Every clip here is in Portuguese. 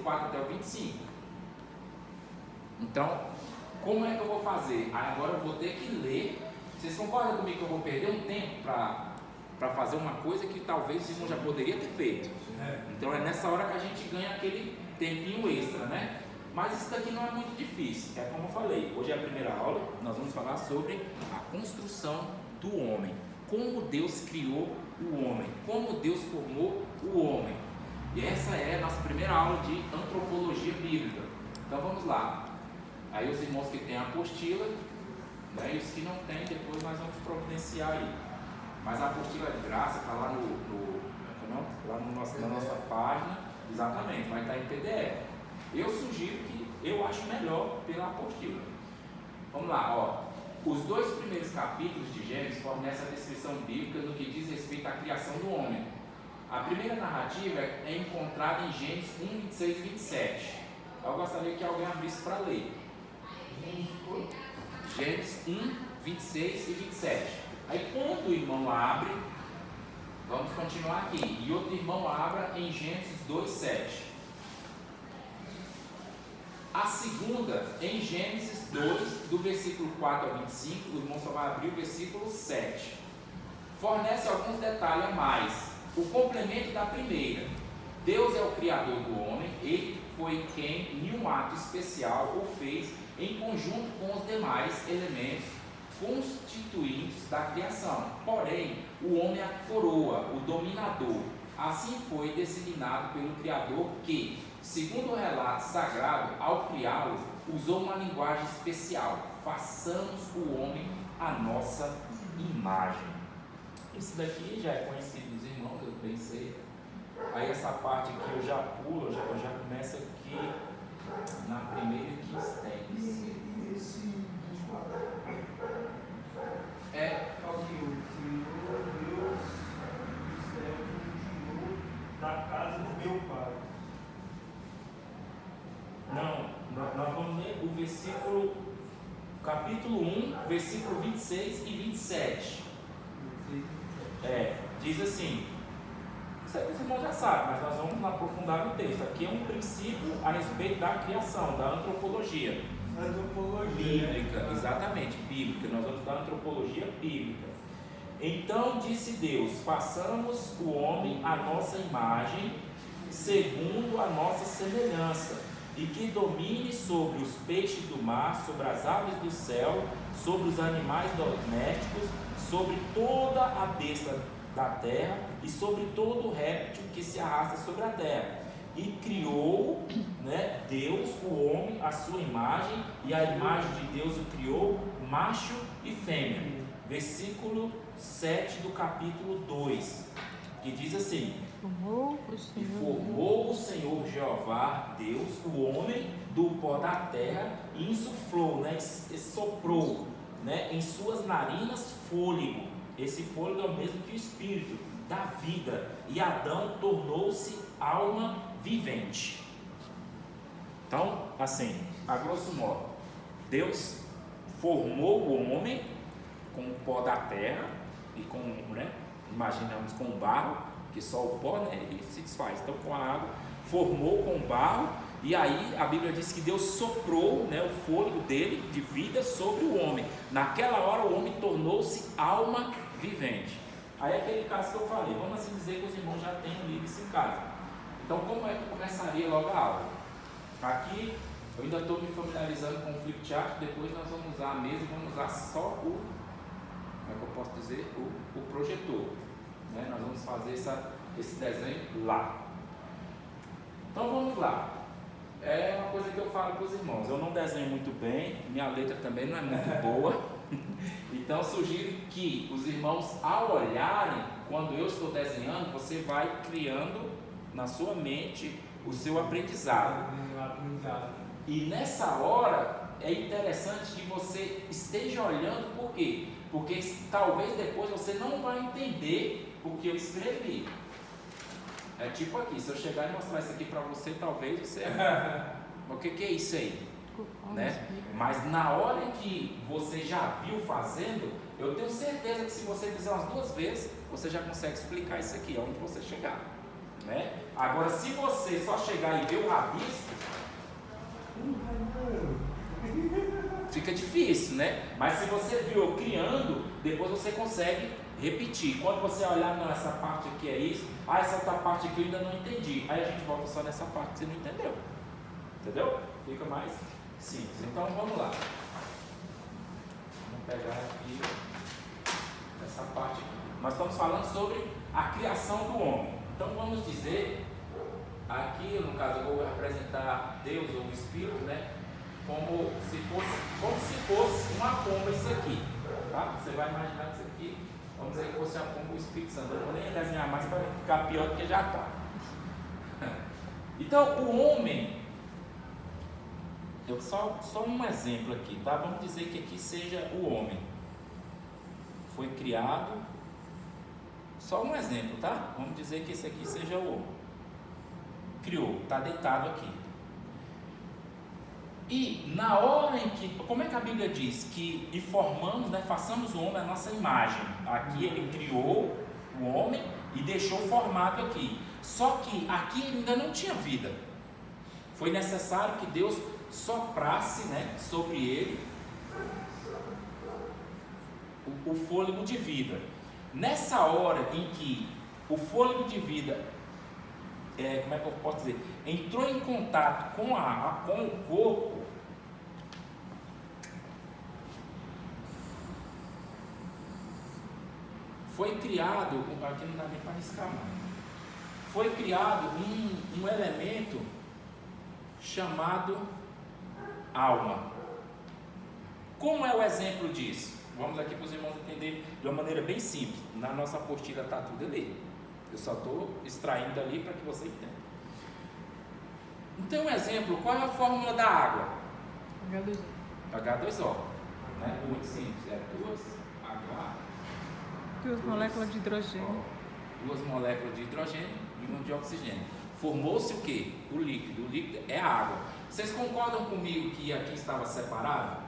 4 até o 25. Então, como é que eu vou fazer? Agora eu vou ter que ler. Vocês concordam comigo que eu vou perder um tempo para fazer uma coisa que talvez o irmão já poderia ter feito? Então é nessa hora que a gente ganha aquele tempinho extra, né? Mas isso daqui não é muito difícil. É como eu falei, hoje é a primeira aula, nós vamos falar sobre a construção do homem. Como Deus criou o homem, como Deus formou o homem. E essa é a nossa primeira aula de antropologia bíblica. Então vamos lá. Aí os irmãos que têm a apostila, né, e os que não têm, depois nós vamos providenciar aí. Mas a apostila de graça está lá na nossa página, exatamente, vai estar em PDF. Eu sugiro que eu acho melhor pela apostila. Vamos lá, ó. Os 2 primeiros capítulos de Gênesis fornecem a descrição bíblica no que diz respeito à criação do homem. A primeira narrativa é encontrada em Gênesis 1, 26 e 27. Eu gostaria que alguém abrisse para ler. Gênesis 1, 26 e 27. Aí quando o irmão abre, vamos continuar aqui. E outro irmão abra em Gênesis 2, 7. A segunda, em Gênesis 2, do versículo 4 ao 25, o irmão só vai abrir o versículo 7. Fornece alguns detalhes a mais. O complemento da primeira. Deus é o criador do homem, ele foi quem, em um ato especial, o fez em conjunto com os demais elementos constituintes da criação. Porém, o homem é a coroa, o dominador. Assim foi designado pelo Criador que, segundo o relato sagrado, ao criá-lo, usou uma linguagem especial. Façamos o homem a nossa imagem. Esse daqui já é conhecido dos irmãos, eu bem sei. Aí essa parte aqui eu já pulo, eu já começo aqui na primeira que estende. É da casa do meu pai. Não, nós vamos ler o versículo, capítulo 1, versículo 26 e 27. Diz assim, isso aí os irmãos já sabem, mas nós vamos aprofundar no texto. Aqui é um princípio a respeito da criação, da antropologia. Bíblica, né? Exatamente, bíblica. Nós vamos dar antropologia bíblica. Então disse Deus: façamos o homem à nossa imagem, segundo a nossa semelhança, e que domine sobre os peixes do mar, sobre as aves do céu, sobre os animais domésticos, sobre toda a besta da terra e sobre todo o réptil que se arrasta sobre a terra. E criou, né, Deus o homem à sua imagem, e a imagem de Deus o criou, macho e fêmea. Versículo 7 do capítulo 2, que diz assim: e formou o Senhor Jeová Deus o homem do pó da terra, e insuflou, né, e soprou, né, em suas narinas fôlego. Esse fôlego é o mesmo que o espírito da vida, e Adão tornou-se alma vivente. Então, assim, a grosso modo, Deus formou o homem com o pó da terra e com, né, imaginamos com o barro, que só o pó, né, ele se desfaz. Então, com a água, formou com o barro, e aí a Bíblia diz que Deus soprou, né, o fôlego dele de vida sobre o homem. Naquela hora o homem tornou-se alma vivente. Aí é aquele caso que eu falei, vamos assim dizer que os irmãos já tenham lido isso em casa. Então, como é que começaria logo a aula? Aqui eu ainda estou me familiarizando com o flipchart, depois nós vamos usar a mesa e vamos usar só o, como é que eu posso dizer, o projetor, né? Nós vamos fazer esse desenho lá. Então vamos lá. É uma coisa que eu falo para os irmãos, eu não desenho muito bem, minha letra também não é muito boa, então sugiro que os irmãos, ao olharem, quando eu estou desenhando, você vai criando na sua mente o seu aprendizado. E nessa hora é interessante que você esteja olhando, por quê? Porque talvez depois você não vai entender o que eu escrevi. É tipo aqui, se eu chegar e mostrar isso aqui para você, talvez você... O que é isso aí? Né? Mas na hora que você já viu fazendo, eu tenho certeza que se você fizer umas 2 vezes, você já consegue explicar isso aqui, aonde você chegar. né? Agora, se você só chegar e ver o rabisco, fica difícil, né? Mas se você viu criando, depois você consegue repetir. Quando você olhar, não, essa parte aqui é isso, essa outra parte aqui eu ainda não entendi. Aí a gente volta só nessa parte que você não entendeu. Entendeu? Fica mais simples. Então vamos lá. Vamos pegar aqui essa parte aqui. Nós estamos falando sobre a criação do homem. Então vamos dizer, aqui no caso eu vou representar Deus ou o Espírito, né? Como se fosse uma pomba isso aqui, tá? Você vai imaginar isso aqui, vamos dizer que fosse a pomba o Espírito Santo. Eu não vou nem desenhar mais para ficar pior do que já está. Então o homem, só um exemplo aqui, tá? Vamos dizer que aqui seja o homem. Foi criado, só um exemplo, tá? Vamos dizer que esse aqui seja o homem. Criou, está deitado aqui. E na hora em que, como é que a Bíblia diz? Que e formamos, né, façamos o homem a nossa imagem. Aqui ele criou o homem e deixou formado aqui. Só que aqui ele ainda não tinha vida. Foi necessário que Deus soprasse, né, sobre ele o fôlego de vida. Nessa hora em que o fôlego de vida, como é que eu posso dizer, entrou em contato com o corpo, foi criado, aqui não dá nem para arriscar mais, foi criado um elemento chamado alma. Como é o exemplo disso? Vamos aqui para os irmãos entenderem de uma maneira bem simples. Na nossa apostila está tudo ali. Eu só estou extraindo ali para que você entenda. Então, um exemplo, qual é a fórmula da água? H2O. Né? Muito simples. É duas moléculas de hidrogênio. Duas moléculas de hidrogênio e uma de oxigênio. Formou-se o quê? O líquido. O líquido é a água. Vocês concordam comigo que aqui estava separado?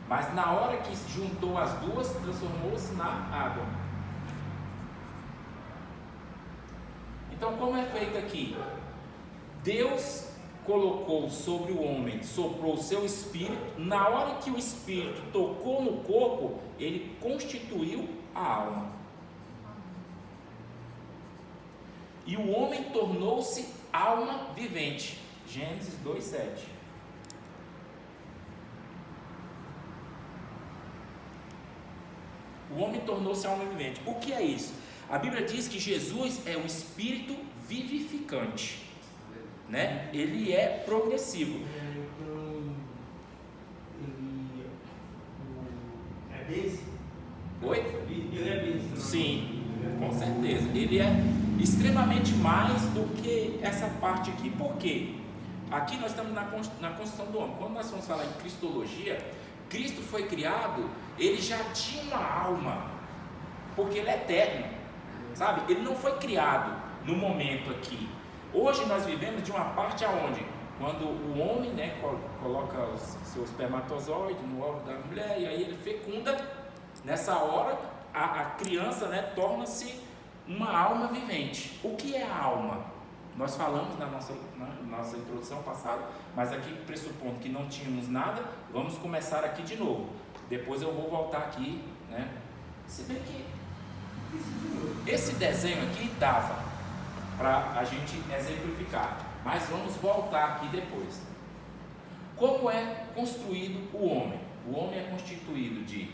Mas na hora que juntou as duas, transformou-se na água. Então, como é feito aqui? Deus colocou sobre o homem, soprou o seu espírito. Na hora que o espírito tocou no corpo, ele constituiu a alma. E o homem tornou-se alma vivente. Gênesis 2:7. O homem tornou-se alma vivente. O que é isso? A Bíblia diz que Jesus é o espírito vivificante, né? Ele é progressivo. Ele é bênção? Oi? Ele é bênção? Sim, com certeza. Ele é extremamente mais do que essa parte aqui. Por quê? Aqui nós estamos na construção do homem. Quando nós vamos falar em cristologia, Cristo foi criado, ele já tinha uma alma, porque ele é eterno, sabe? Ele não foi criado no momento aqui. Hoje nós vivemos de uma parte aonde, quando o homem, né, coloca o seu espermatozoide no óvulo da mulher e aí ele fecunda, nessa hora a criança, né, torna-se uma alma vivente. O que é a alma? Nós falamos na nossa introdução passada, mas aqui pressupondo que não tínhamos nada, vamos começar aqui de novo. Depois eu vou voltar aqui, né? Se bem que esse desenho aqui dava para a gente exemplificar, mas vamos voltar aqui depois. Como é construído o homem? O homem é constituído de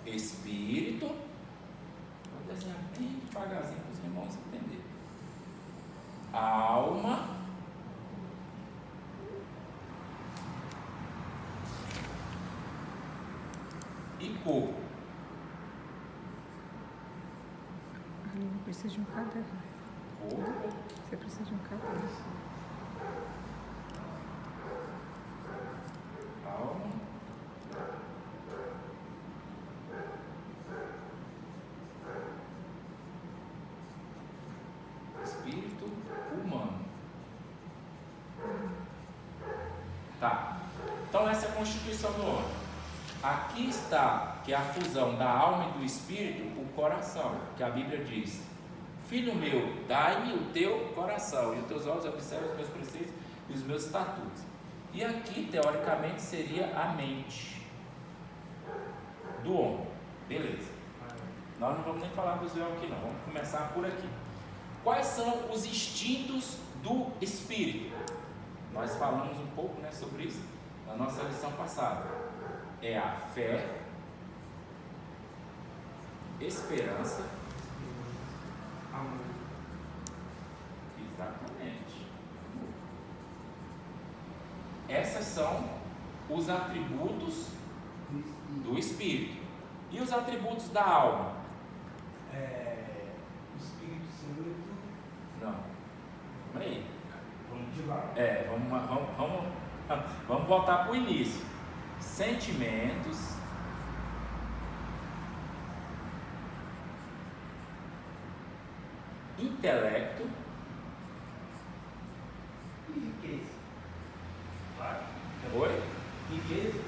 espírito. Vou desenhar bem devagarzinho para os irmãos entenderem. Alma e corpo. Eu preciso de um caderno. Corpo. Você precisa de um caderno. Alma. Espírito humano. Tá. Então essa é a constituição do homem. Aqui está, que é a fusão da alma e do espírito, o coração, que a Bíblia diz: Filho meu, dai-me o teu coração e os teus olhos observam os meus preceitos e os meus estatutos. E aqui, teoricamente, seria a mente do homem. Beleza. Nós não vamos nem falar do Zéu aqui não, vamos começar por aqui. Quais são os instintos do espírito? Nós falamos um pouco, né, sobre isso na nossa lição passada. É a fé, esperança, Amor. exatamente. Essas são os atributos do espírito. E os atributos da alma? O Espírito Santo. Não. Calma aí. Vamos devagar. Vamos voltar para o início. Sentimentos, intelecto E riqueza. Claro. Oi? Riquezas.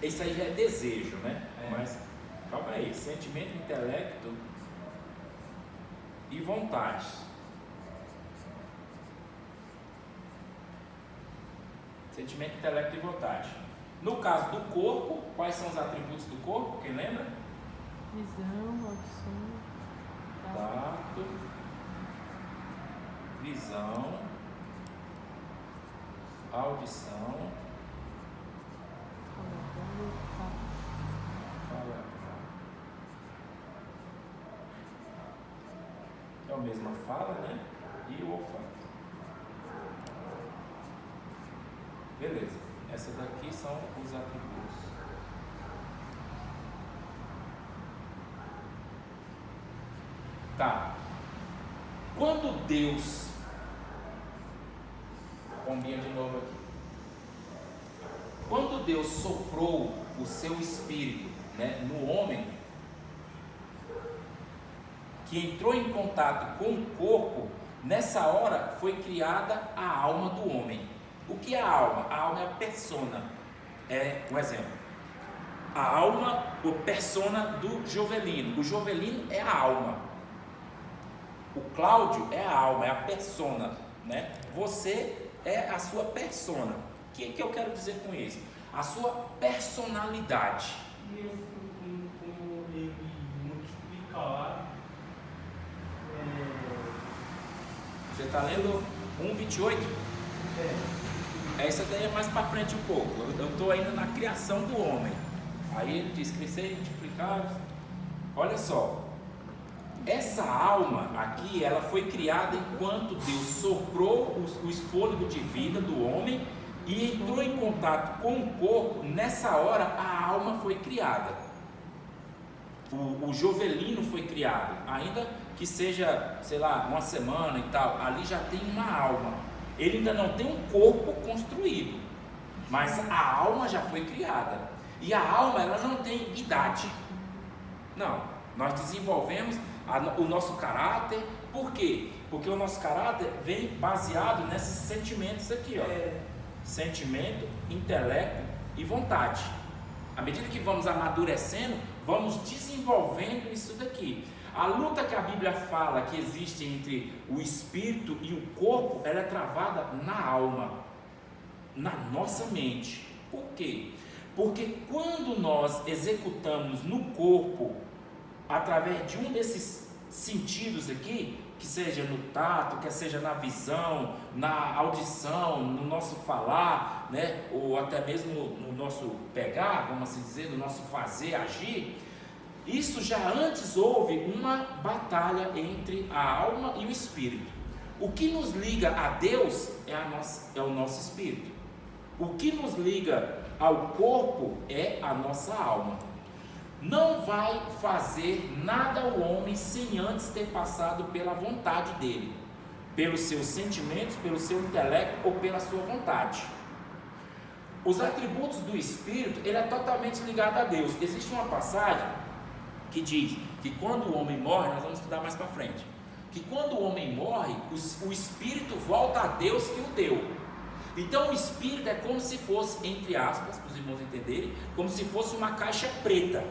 Isso aí já é desejo, né? É. Mas calma aí, sentimento, intelecto e vontade. Sentimento, intelecto e vontade. No caso do corpo, quais são os atributos do corpo? Quem lembra? Visão, audição, Tato, visão, audição, paladar. É a mesma fala, né? E o olfato. Beleza. Essa daqui são os atributos. Tá. Quando Deus, combina de novo aqui. Quando Deus soprou o seu espírito, né, no homem, que entrou em contato com o corpo, nessa hora foi criada a alma do homem. O que é a alma? A alma é a persona. É um exemplo. A alma, ou persona do Jovelino. O Jovelino é a alma. O Cláudio é a alma, é a persona, né? Você é a sua persona. O que eu quero dizer com isso? A sua personalidade. E como ele multiplicar. Você está lendo 1:28? Essa daí é mais para frente um pouco. Eu estou ainda na criação do homem. Aí ele diz: crescer e multiplicar. Olha só. Essa alma aqui, ela foi criada enquanto Deus soprou o fôlego de vida do homem e entrou em contato com o corpo. Nessa hora a alma foi criada. O Jovelino foi criado, ainda que seja, sei lá, uma semana e tal, ali já tem uma alma. Ele ainda não tem um corpo construído, mas a alma já foi criada. E a alma, ela não tem idade. Não, nós desenvolvemos o nosso caráter. Por quê? Porque o nosso caráter vem baseado nesses sentimentos aqui, ó. Sentimento, intelecto e vontade. À medida que vamos amadurecendo, vamos desenvolvendo isso daqui. A luta que a Bíblia fala que existe entre o espírito e o corpo, ela é travada na alma, na nossa mente. Por quê? Porque quando nós executamos no corpo, através de um desses sentidos aqui, que seja no tato, que seja na visão, na audição, no nosso falar, né, ou até mesmo no nosso pegar, vamos assim dizer, no nosso fazer, agir, isso já antes houve uma batalha entre a alma e o espírito. O que nos liga a Deus é o nosso espírito. O que nos liga ao corpo é a nossa alma. Não vai fazer nada o homem sem antes ter passado pela vontade dele, pelos seus sentimentos, pelo seu intelecto ou pela sua vontade. Os atributos do espírito, ele é totalmente ligado a Deus. Existe uma passagem que diz que quando o homem morre, nós vamos estudar mais para frente, que quando o homem morre, o espírito volta a Deus que o deu. Então o espírito é como se fosse, entre aspas, para os irmãos entenderem, como se fosse uma caixa preta.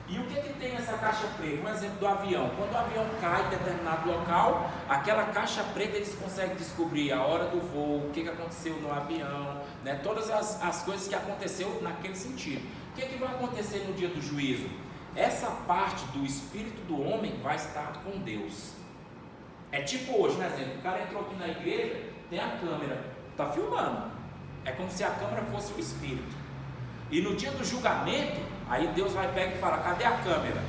E o que tem nessa caixa preta? Um exemplo do avião. Quando o avião cai em determinado local, aquela caixa preta eles conseguem descobrir a hora do voo, o que aconteceu no avião, né? Todas as coisas que aconteceu naquele sentido. O que vai acontecer no dia do juízo? Essa parte do espírito do homem vai estar com Deus. É tipo hoje, por exemplo, o cara entrou aqui na igreja, tem a câmera, está filmando. É como se a câmera fosse o espírito. E no dia do julgamento, aí Deus vai pegar e fala, cadê a câmera?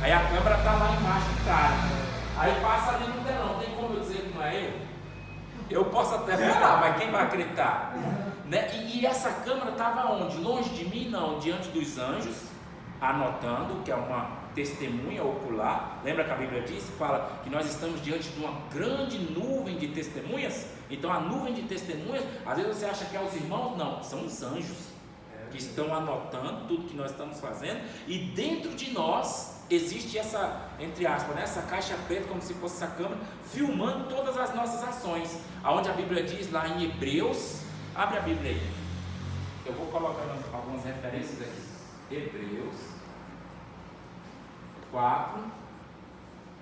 Aí a câmera está lá embaixo do cara. Aí passa ali no telão, tem como eu dizer que não é eu? Eu posso até falar, mas quem vai acreditar? Né? E essa câmera estava onde? Longe de mim? Não, diante dos anjos, anotando, que é uma testemunha ocular. Lembra que a Bíblia diz, fala que nós estamos diante de uma grande nuvem de testemunhas? Então a nuvem de testemunhas, às vezes você acha que é os irmãos, não, são os anjos que estão anotando tudo que nós estamos fazendo, e dentro de nós existe essa, entre aspas, né, essa caixa preta, como se fosse essa câmera, filmando todas as nossas ações, aonde a Bíblia diz lá em Hebreus, abre a Bíblia aí, eu vou colocando algumas referências aqui, Hebreus 4,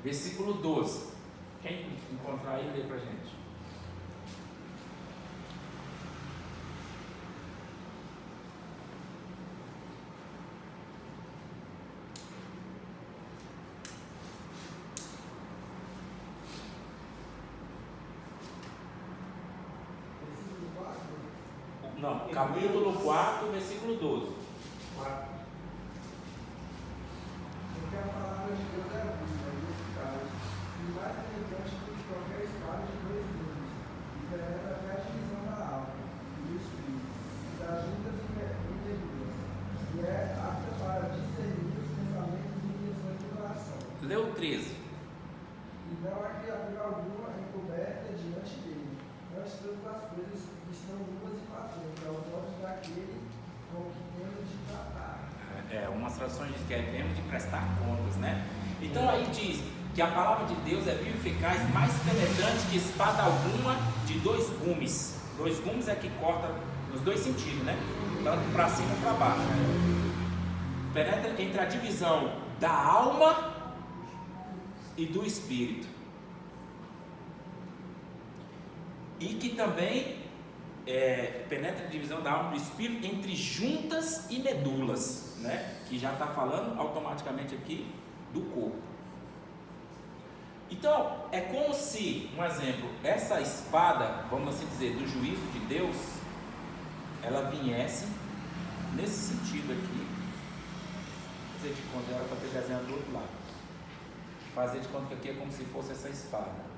versículo 12, quem encontrar aí, lê pra gente. Não, capítulo 4, versículo 12. 4. Porque a palavra de Deus é viva e eficaz, e mais penetrante do que qualquer espada de dois gumes, e penetra até a divisão da alma e do espírito, e das juntas e medulas, e é apta para discernir os pensamentos e intenções do coração. Leu 13. E não há criatura alguma encoberta diante dele, mas todas as coisas estão nuas e patentes aos olhos daquele com que temos de tratar. Umas traduções diz que temos de prestar contas, né? Então aí diz que a palavra de Deus é viva e eficaz, mais penetrante que espada alguma de dois gumes. Dois gumes é que corta nos dois sentidos, né? Tanto para cima e para baixo. Penetra entre a divisão da alma e do espírito. E que também penetra a divisão da alma e do espírito entre juntas e medulas, né? Que já está falando automaticamente aqui do corpo. Então, é como se, um exemplo, essa espada, vamos assim dizer, do juízo de Deus, ela viesse nesse sentido aqui. Fazer de conta, ela vai ter desenhado do outro lado. Fazer de conta que aqui é como se fosse essa espada.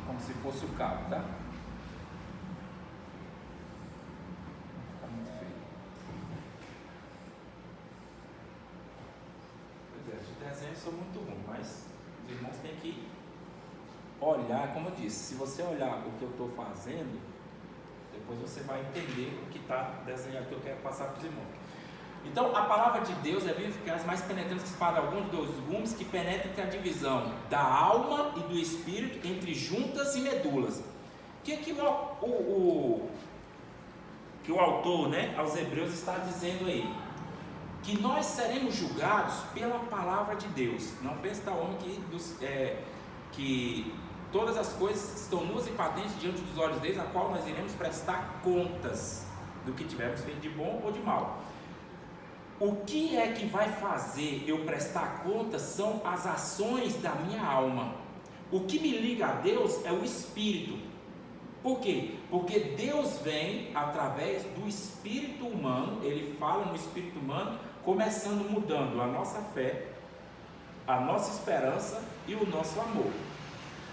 Como se fosse o cabo, tá? Fica muito feio. Pois é, de desenho eu sou muito ruim, mas os irmãos têm que olhar, como eu disse, se você olhar o que eu estou fazendo, depois você vai entender o que está desenhado, que eu quero passar para os irmãos. Então, a palavra de Deus é viva e eficaz, mais penetrante que espada alguma de dois gumes, que penetra entre a divisão da alma e do espírito, entre juntas e medulas. Que o autor, né, aos Hebreus está dizendo aí? Que nós seremos julgados pela palavra de Deus. Não pense tal homem que todas as coisas estão nuas e patentes diante dos olhos deles, a qual nós iremos prestar contas do que tivermos feito de bom ou de mal. O que é que vai fazer eu prestar contas são as ações da minha alma. O que me liga a Deus é o Espírito. Por quê? Porque Deus vem através do Espírito humano, Ele fala no Espírito humano, começando mudando a nossa fé, a nossa esperança e o nosso amor.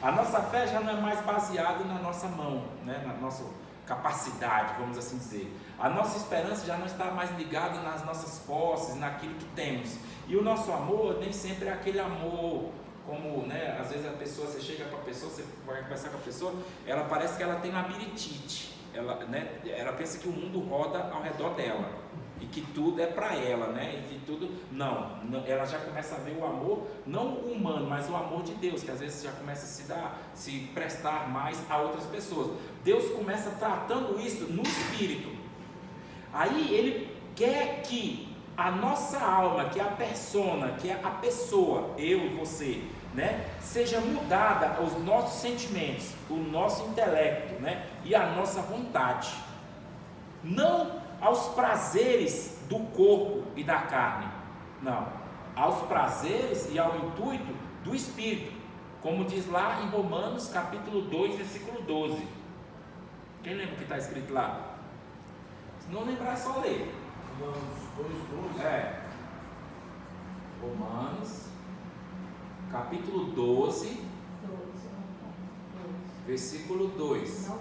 A nossa fé já não é mais baseada na nossa mão, né? Na nossa capacidade, vamos assim dizer. A nossa esperança já não está mais ligada nas nossas posses, naquilo que temos. E o nosso amor nem sempre é aquele amor como, né, às vezes a pessoa, você chega para a pessoa, você vai conversar com a pessoa, ela parece que ela tem labirintite, ela pensa que o mundo roda ao redor dela. e que tudo é para ela, né? E que tudo. Não, ela já começa a ver o amor, não humano, mas o amor de Deus, que às vezes já começa a se prestar mais a outras pessoas. Deus começa tratando isso no espírito. Aí ele quer que a nossa alma, que é a persona, que é a pessoa, eu e você, né, seja mudada aos nossos sentimentos, o nosso intelecto, né, e a nossa vontade, não aos prazeres do corpo e da carne, não, aos prazeres e ao intuito do Espírito, como diz lá em Romanos capítulo 2, versículo 12. Quem lembra o que está escrito lá? Se não lembrar, é só ler. Romanos 2:12. Romanos capítulo 12, versículo 2.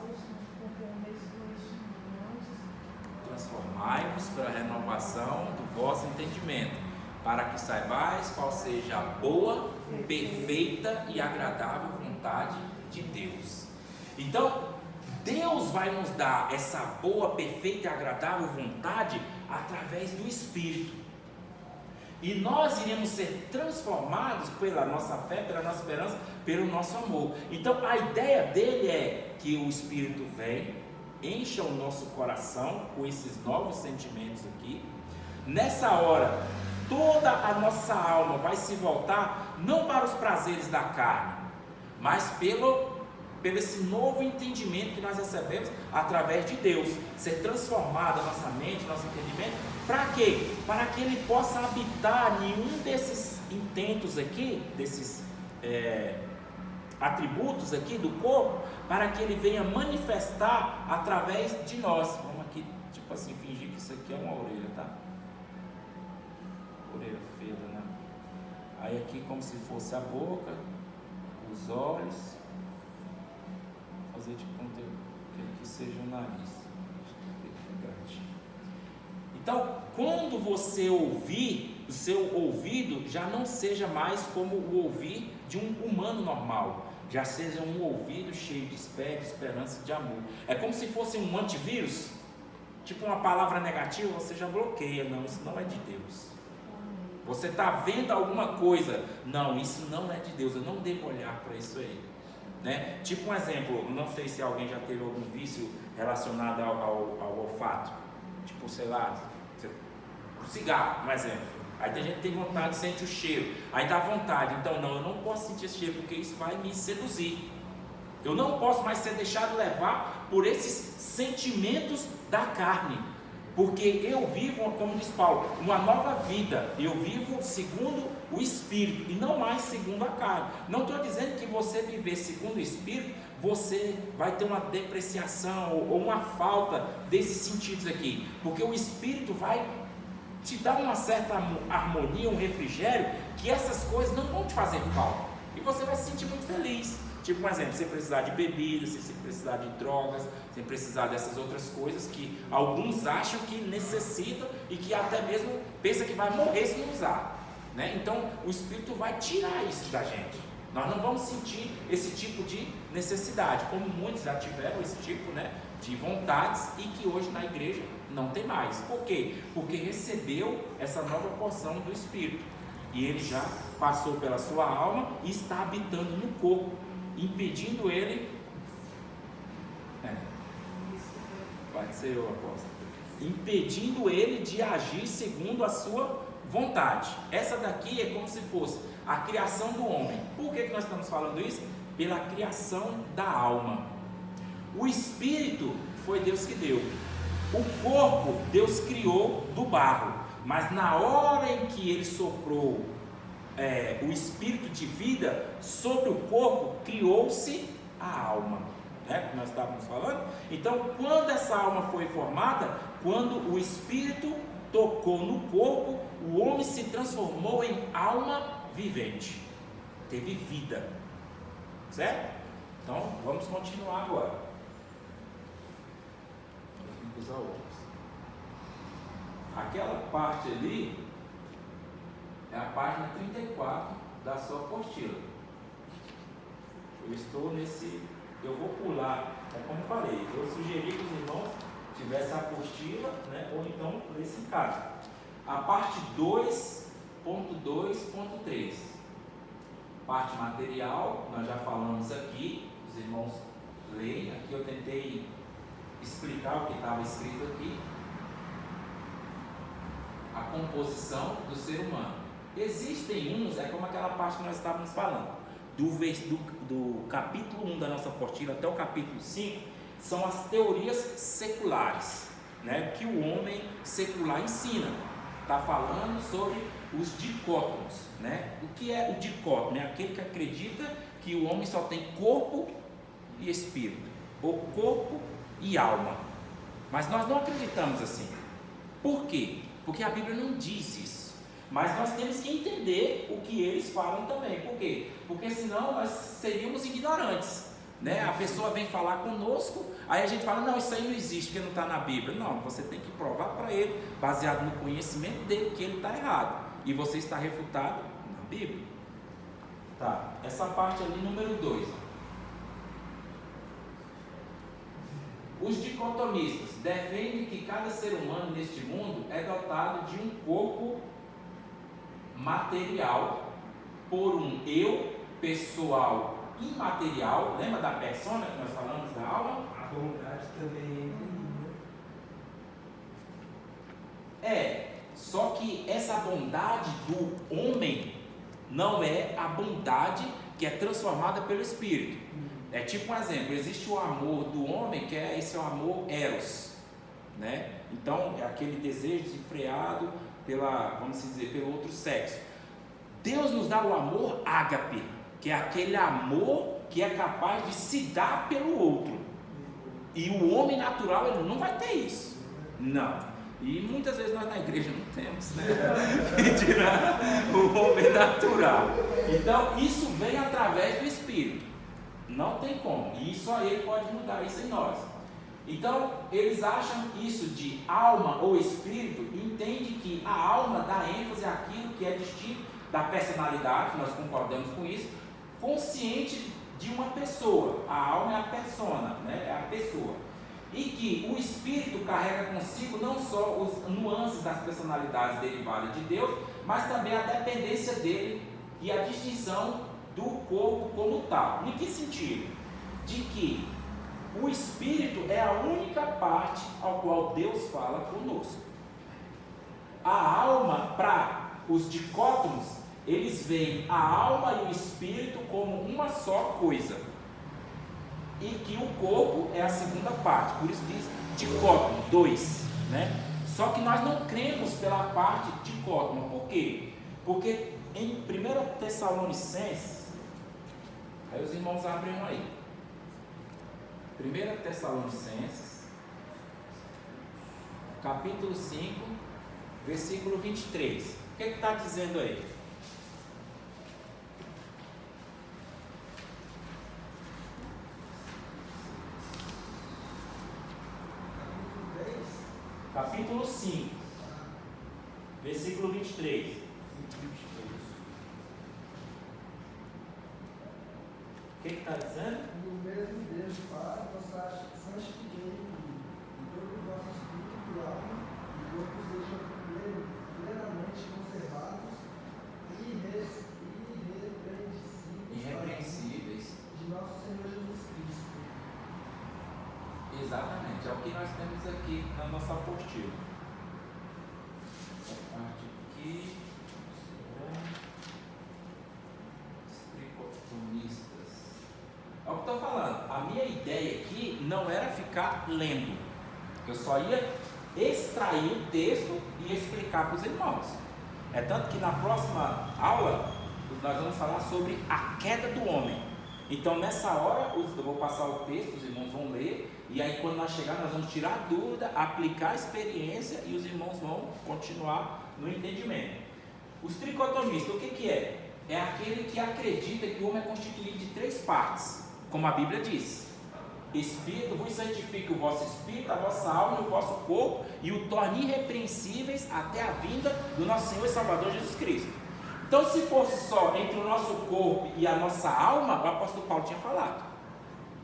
Transformai-vos pela renovação do vosso entendimento, para que saibais qual seja a boa, perfeita e agradável vontade de Deus. Então, Deus vai nos dar essa boa, perfeita e agradável vontade através do Espírito. E nós iremos ser transformados pela nossa fé, pela nossa esperança, pelo nosso amor. Então a ideia dele é que o Espírito vem, encha o nosso coração com esses novos sentimentos aqui. Nessa hora, toda a nossa alma vai se voltar não para os prazeres da carne, mas pelo esse novo entendimento que nós recebemos através de Deus, ser transformada a nossa mente, nosso entendimento, para quê? Para que Ele possa habitar nenhum desses intentos aqui, desses atributos aqui do corpo, para que Ele venha manifestar através de nós. Vamos aqui, tipo assim, fingir que isso aqui é uma orelha, tá? Orelha feia, né? Aí aqui como se fosse a boca, os olhos, fazer de conta que seja o nariz. Então, quando você ouvir, o seu ouvido já não seja mais como o ouvir de um humano normal, já seja um ouvido cheio de fé, de esperança, de amor. É como se fosse um antivírus, tipo uma palavra negativa, você já bloqueia. Não, isso não é de Deus. Você está vendo alguma coisa, não, isso não é de Deus, eu não devo olhar para isso aí. Né? Tipo um exemplo, não sei se alguém já teve algum vício relacionado ao olfato, tipo, sei lá, o cigarro, um exemplo. Aí tem gente que tem vontade, sente o cheiro, aí dá vontade, então não, eu não posso sentir esse cheiro porque isso vai me seduzir. Eu não posso mais ser deixado levar por esses sentimentos da carne, porque eu vivo, como diz Paulo, uma nova vida. Eu vivo segundo o Espírito e não mais segundo a carne. Não estou dizendo que você viver segundo o Espírito, você vai ter uma depreciação ou uma falta desses sentidos aqui, porque o Espírito vai te dar uma certa harmonia, um refrigério, que essas coisas não vão te fazer falta e você vai se sentir muito feliz. Tipo um exemplo, você precisar de bebidas, você precisar de drogas, você precisar dessas outras coisas que alguns acham que necessitam e que até mesmo pensa que vai morrer se não usar, né? Então o Espírito vai tirar isso da gente. Nós não vamos sentir esse tipo de necessidade, como muitos já tiveram esse tipo, né, de vontades e que hoje na igreja não tem mais. Por quê? Porque recebeu essa nova porção do Espírito e ele já passou pela sua alma e está habitando no corpo, impedindo ele, pode ser eu, apóstolo, impedindo ele de agir segundo a sua vontade. Essa daqui é como se fosse a criação do homem. Por que nós estamos falando isso? Pela criação da alma. O espírito foi Deus que deu, o corpo Deus criou do barro, mas na hora em que ele soprou o espírito de vida sobre o corpo, criou-se a alma, né? Nós estávamos falando. Então, quando essa alma foi formada, quando o espírito tocou no corpo, o homem se transformou em alma vivente, teve vida, certo? Então, vamos continuar agora. Eu tenho que usar outros. Aquela parte ali é a página 34 da sua apostila. Eu estou nesse, eu vou pular, é como eu falei, eu sugeri que os irmãos tivesse a apostila, né? Ou então lesse em casa. A parte 2.2.3. Parte material, nós já falamos aqui, os irmãos leem, aqui eu tentei explicar o que estava escrito aqui. A composição do ser humano. Existem uns, é como aquela parte que nós estávamos falando, do capítulo 1 da nossa apostila até o capítulo 5, são as teorias seculares, né, que o homem secular ensina. Está falando sobre os dicótomos, né? O que é o dicótomo? É aquele que acredita que o homem só tem corpo e espírito, ou corpo e alma. Mas nós não acreditamos assim. Por quê? Porque a Bíblia não diz isso. Mas nós temos que entender o que eles falam também. Por quê? Porque senão nós seríamos ignorantes, né? A pessoa vem falar conosco, aí a gente fala, não, isso aí não existe, porque não está na Bíblia. Não, você tem que provar para ele, baseado no conhecimento dele, que ele está errado. E você está refutado na Bíblia. Tá, essa parte ali, número 2. Os dicotomistas defendem que cada ser humano neste mundo é dotado de um corpo material por um eu pessoal imaterial. Lembra da persona que nós falamos da alma? A bondade também Só que essa bondade do homem não é a bondade que é transformada pelo Espírito. É tipo um exemplo, existe o amor do homem, que é esse amor eros, né? Então é aquele desejo desenfreado vamos dizer, pelo outro sexo. Deus nos dá o amor ágape, que é aquele amor que é capaz de se dar pelo outro. E o homem natural, ele não vai ter isso. Não. E muitas vezes nós na igreja não temos, né? Que tirar o homem natural. Então isso vem através do Espírito. Não tem como. E só Ele pode mudar isso em nós. Então eles acham isso de alma ou espírito, e entendem que a alma dá ênfase àquilo que é distinto da personalidade, nós concordamos com isso, consciente de uma pessoa. A alma é a persona, né? É a pessoa. E que o espírito carrega consigo não só os nuances das personalidades derivadas de Deus, mas também a dependência dele e a distinção do corpo como tal. Em que sentido? De que o espírito é a única parte ao qual Deus fala conosco. A alma, para os dicótomos, eles veem a alma e o espírito como uma só coisa, e que o corpo é a segunda parte. Por isso diz dicótomo, 2, né? Só que nós não cremos pela parte dicótoma. Por quê? Porque em 1 Tessalonicenses, aí os irmãos abrem aí, 1 Tessalonicenses, capítulo 5, versículo 23. O que está dizendo aí? Capítulo 5, versículo 23. O que está dizendo? E o mesmo Deus Pai vos santifiquei em todo o vosso espírito e alma, e corpo sejam plenamente conservados e irrepreensíveis de nosso Senhor Jesus Cristo. Exatamente, é o que nós temos aqui na nossa apostila. Essa parte aqui, os tricotomistas. É o que eu estou falando. A minha ideia aqui não era ficar lendo. Eu só ia extrair o texto e explicar para os irmãos. É tanto que na próxima aula nós vamos falar sobre a queda do homem. Então nessa hora eu vou passar o texto, os irmãos vão ler, e aí quando nós chegar nós vamos tirar a dúvida, aplicar a experiência, e os irmãos vão continuar no entendimento. Os tricotomistas, o que é? É aquele que acredita que o homem é constituído de 3 partes, como a Bíblia diz: Espírito, vos santifique o vosso espírito, a vossa alma e o vosso corpo, e o torne irrepreensíveis até a vinda do nosso Senhor e Salvador Jesus Cristo. Então, se fosse só entre o nosso corpo e a nossa alma, o apóstolo Paulo tinha falado.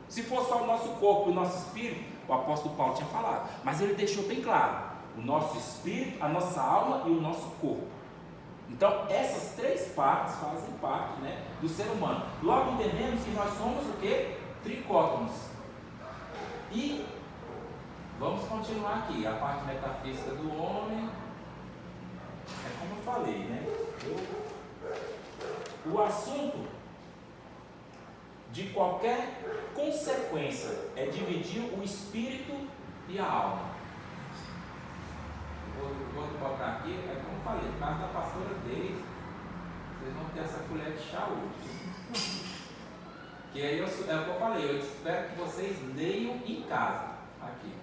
Se fosse só o nosso corpo e o nosso espírito, o apóstolo Paulo tinha falado. Mas ele deixou bem claro: o nosso espírito, a nossa alma e o nosso corpo. Então, essas três partes fazem parte, né, do ser humano. Logo entendemos que nós somos o quê? Tricótomos. E vamos continuar aqui. A parte metafísica do homem. É como eu falei, né? O assunto de qualquer consequência é dividir o espírito e a alma. Vou botar aqui, é como eu falei, no caso da pastora Deise, vocês vão ter essa colher de chá hoje. Que aí é o que eu falei, eu espero que vocês leiam em casa. Aqui.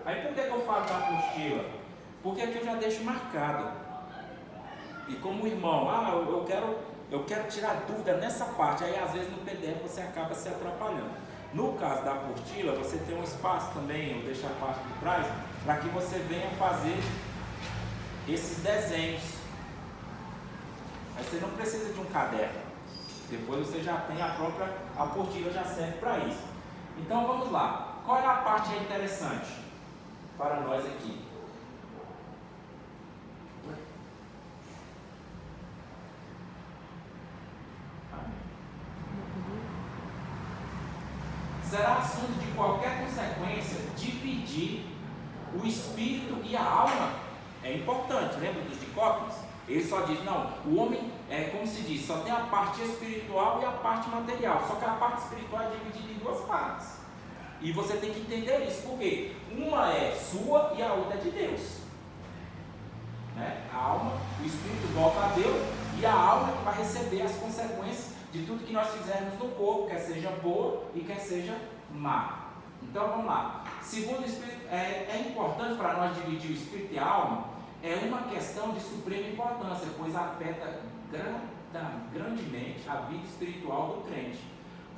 Aí por que eu falo da apostila? Porque aqui eu já deixo marcado. E como irmão, eu quero tirar dúvida nessa parte. Aí às vezes no PDF você acaba se atrapalhando. No caso da apostila, você tem um espaço também, eu deixo a parte de trás, para que você venha fazer esses desenhos. Aí você não precisa de um caderno. Depois você já tem a própria apostila, já serve para isso. Então vamos lá. Qual é a parte interessante para nós aqui? Será assunto de qualquer consequência dividir o espírito e a alma? É importante, lembra dos dicótomos? Ele só diz, não, o homem, como se diz, só tem a parte espiritual e a parte material. Só que a parte espiritual é dividida em duas partes. E você tem que entender isso, porque uma é sua e a outra é de Deus. Né? A alma, o espírito volta a Deus e a alma vai receber as consequências de tudo que nós fizermos no corpo, quer seja boa e quer seja má. Então vamos lá. Segundo o Espírito, é importante para nós dividir o espírito e a alma, é uma questão de suprema importância, pois afeta grandemente a vida espiritual do crente.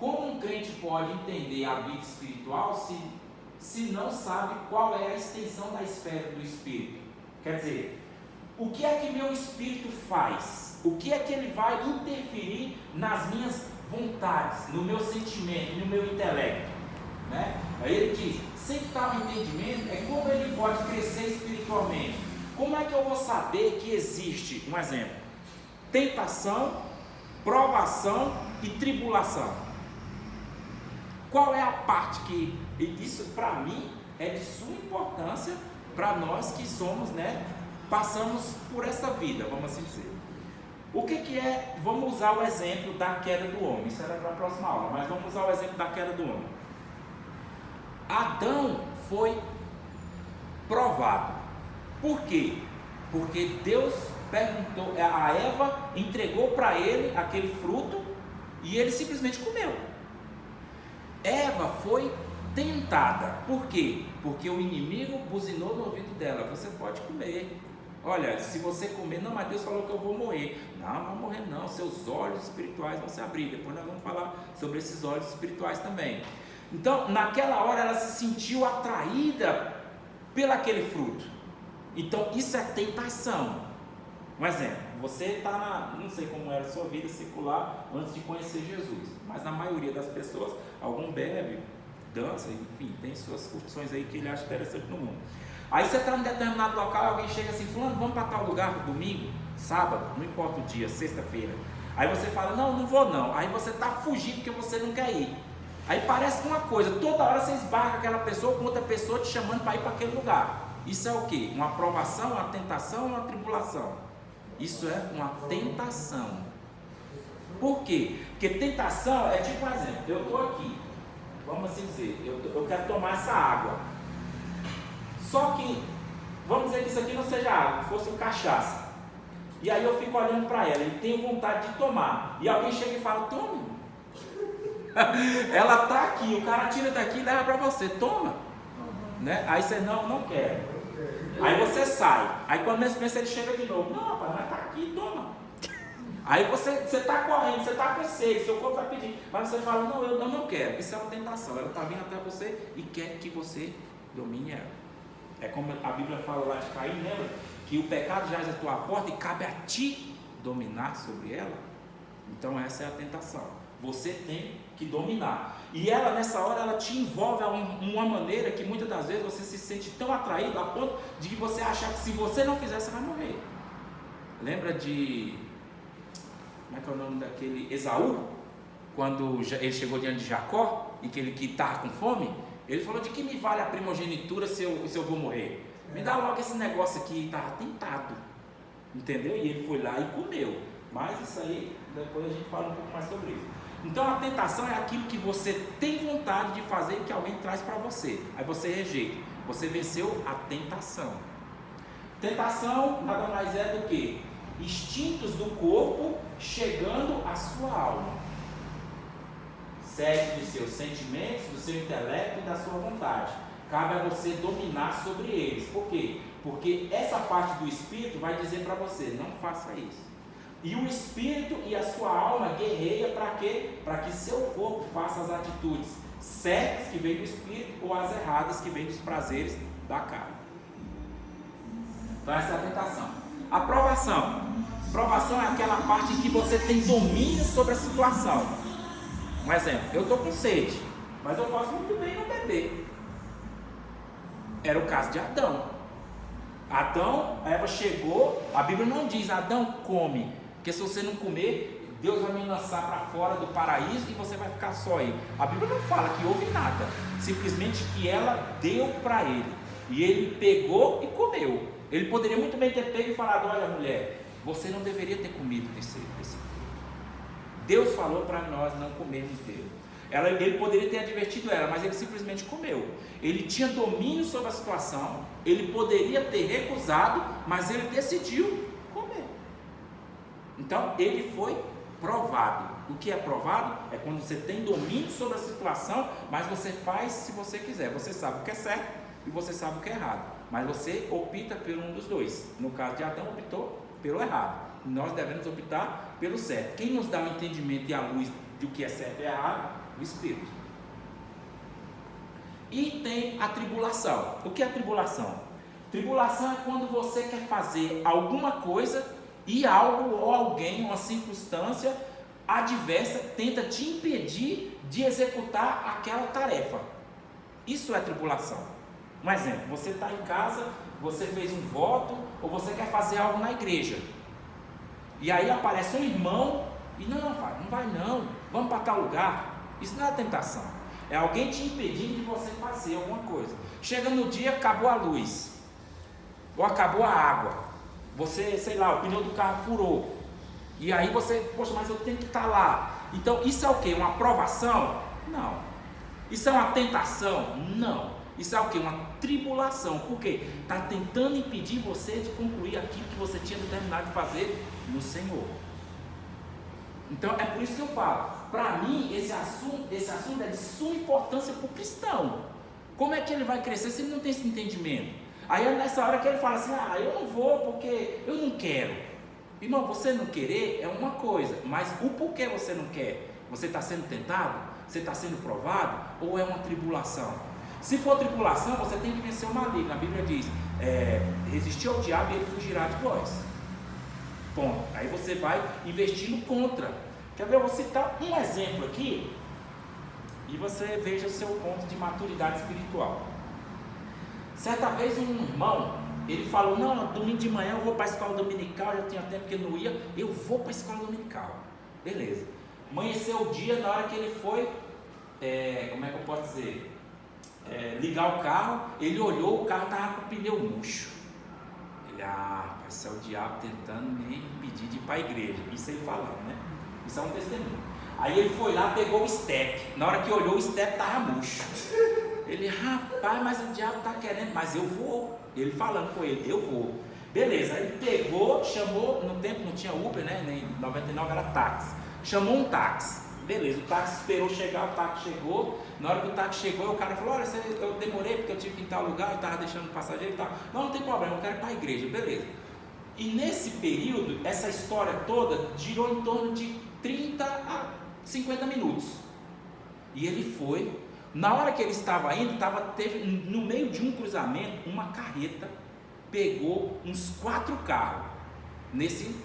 Como um crente pode entender a vida espiritual se não sabe qual é a extensão da esfera do espírito? Quer dizer, o que é que meu espírito faz? O que é que ele vai interferir nas minhas vontades, no meu sentimento, no meu intelecto? Né? Aí ele diz, sem tal entendimento, é como ele pode crescer espiritualmente. Como é que eu vou saber que existe, um exemplo, tentação, provação e tribulação? Qual é a parte que, isso para mim é de suma importância para nós que somos, né, passamos por essa vida, vamos assim dizer. O que é, vamos usar o exemplo da queda do homem, isso era para a próxima aula, mas vamos usar o exemplo da queda do homem. Adão foi provado. Por quê? Porque Deus perguntou, a Eva entregou para ele aquele fruto e ele simplesmente comeu. Eva foi tentada. Por quê? Porque o inimigo buzinou no ouvido dela, você pode comer. Olha, se você comer, não, mas Deus falou que eu vou morrer. Não, não vou morrer não, seus olhos espirituais vão se abrir. Depois nós vamos falar sobre esses olhos espirituais também. Então, naquela hora ela se sentiu atraída pelaquele fruto. Então, isso é tentação. Um exemplo, você está não sei como era a sua vida secular antes de conhecer Jesus, mas na maioria das pessoas, algum bebe, dança, enfim, tem suas opções aí que ele acha interessante no mundo. Aí você está em determinado local e alguém chega assim, fulano, vamos para tal lugar no domingo, sábado, não importa o dia, sexta-feira. Aí você fala, não, não vou não. Aí você está fugindo porque você não quer ir. Aí parece uma coisa, toda hora você esbarra aquela pessoa com outra pessoa te chamando para ir para aquele lugar. Isso é o quê? Uma aprovação, uma tentação ou uma tribulação? Isso é uma tentação. Por quê? Porque tentação é tipo um exemplo, eu estou aqui, vamos assim dizer, eu quero tomar essa água. Só que, vamos dizer que isso aqui não seja água, fosse cachaça. E aí eu fico olhando para ela e tenho vontade de tomar. E alguém chega e fala, tome. Ela está aqui, o cara tira daqui e leva para você, toma. Né? Aí você, não quero. Aí você sai. Aí quando nesse pensa ele chega de novo. Não, rapaz, mas está aqui, toma. Aí você está correndo, você está com sede, seu corpo vai pedir. Mas você fala, não, eu não quero. Isso é uma tentação. Ela está vindo até você e quer que você domine ela. É como a Bíblia fala lá de Caim, lembra? Que o pecado jaz à tua porta e cabe a ti dominar sobre ela. Então essa é a tentação. Você tem que dominar. E ela, nessa hora, ela te envolve de uma maneira que muitas das vezes você se sente tão atraído a ponto de que você achar que se você não fizer, você vai morrer. Lembra de... como é que é o nome daquele? Esaú? Quando ele chegou diante de Jacó e que ele estava com fome, ele falou: de que me vale a primogenitura se eu vou morrer? Me dá logo esse negócio aqui. Estava tentado, entendeu? E ele foi lá e comeu. Mas isso aí, depois a gente fala um pouco mais sobre isso. Então a tentação é aquilo que você tem vontade de fazer e que alguém traz para você, aí você rejeita. Você venceu a tentação. Tentação nada mais é do que instintos do corpo chegando à sua alma. Segue dos seus sentimentos, do seu intelecto e da sua vontade. Cabe a você dominar sobre eles. Por quê? Porque essa parte do espírito vai dizer para você: não faça isso. E o espírito e a sua alma guerreia para quê? Para que seu corpo faça as atitudes certas que vêm do espírito ou as erradas que vêm dos prazeres da carne. Então essa é a tentação. A provação. Provação é aquela parte em que você tem domínio sobre a situação. Um exemplo: eu estou com sede, mas eu posso muito bem não beber. Era o caso de Adão. A Eva chegou, a Bíblia não diz: Adão, come, porque se você não comer, Deus vai me lançar para fora do paraíso e você vai ficar só aí. A Bíblia não fala que houve nada, simplesmente que ela deu para ele, e ele pegou e comeu. Ele poderia muito bem ter pego e falado: olha, mulher, você não deveria ter comido desse fruto. Deus falou para nós não comermos dele. Ele poderia ter advertido ela, mas ele simplesmente comeu. Ele tinha domínio sobre a situação, ele poderia ter recusado, mas ele decidiu comer. Então ele foi provado. O que é provado é quando você tem domínio sobre a situação, mas você faz se você quiser. Você sabe o que é certo e você sabe o que é errado, mas você opta por um dos dois. No caso de Adão, optou pelo errado. Nós devemos optar pelo certo. Quem nos dá o entendimento e a luz do que é certo e errado? O Espírito. E tem a tribulação. O que é a tribulação? Tribulação é quando você quer fazer alguma coisa e algo ou alguém, uma circunstância adversa tenta te impedir de executar aquela tarefa. Isso é tribulação. Um exemplo: você está em casa, você fez um voto ou você quer fazer algo na igreja. E aí aparece um irmão e não vai não, vamos para tal lugar. Isso não é tentação, é alguém te impedindo de você fazer alguma coisa. Chega no dia, acabou a luz, ou acabou a água, você, sei lá, o pneu do carro furou, e aí você, poxa, mas eu tenho que estar lá. Então isso é o que? Uma provação? Não. Isso é uma tentação? Não. Isso é o que? Uma tribulação. Por quê? Está tentando impedir você de concluir aquilo que você tinha determinado de fazer no Senhor. Então é por isso que eu falo, para mim esse assunto é de suma importância para o cristão. Como é que ele vai crescer se ele não tem esse entendimento? Aí é nessa hora que ele fala assim: eu não vou porque eu não quero. Irmão, você não querer é uma coisa, mas o porquê você não quer? Você está sendo tentado? Você está sendo provado? Ou é uma tribulação? Se for tribulação, você tem que vencer o maligno. A Bíblia diz: resistir ao diabo e ele fugirá de vós. Ponto. Aí você vai investindo contra. Quer ver? Eu vou citar um exemplo aqui e você veja o seu ponto de maturidade espiritual. Certa vez um irmão, ele falou: não, domingo de manhã eu vou para a escola dominical. Já tinha tempo que ele não ia, eu vou para a escola dominical. Beleza. Amanheceu o dia, na hora que ele foi, como é que eu posso dizer? Ligar o carro, ele olhou, o carro estava com o pneu murcho. Ele, esse é o diabo tentando me impedir de ir para a igreja. Isso ele falando, né? Isso é um testemunho. Aí ele foi lá, pegou o step. Na hora que olhou, o step estava murcho. Ele: rapaz, mas o diabo está querendo, mas eu vou. Ele falando com ele: eu vou. Beleza, aí ele pegou, chamou. No tempo não tinha Uber, né? Nem 99 era táxi. Chamou um táxi. Beleza, o táxi esperou chegar, o táxi chegou. Na hora que o táxi chegou, o cara falou: olha, eu demorei porque eu tive que ir em tal lugar, eu estava deixando o passageiro e tal. Não tem problema, eu quero ir para a igreja. Beleza. E nesse período, essa história toda girou em torno de 30 a 50 minutos. E ele foi. Na hora que ele estava indo, teve no meio de um cruzamento, uma carreta pegou uns 4 carros nesse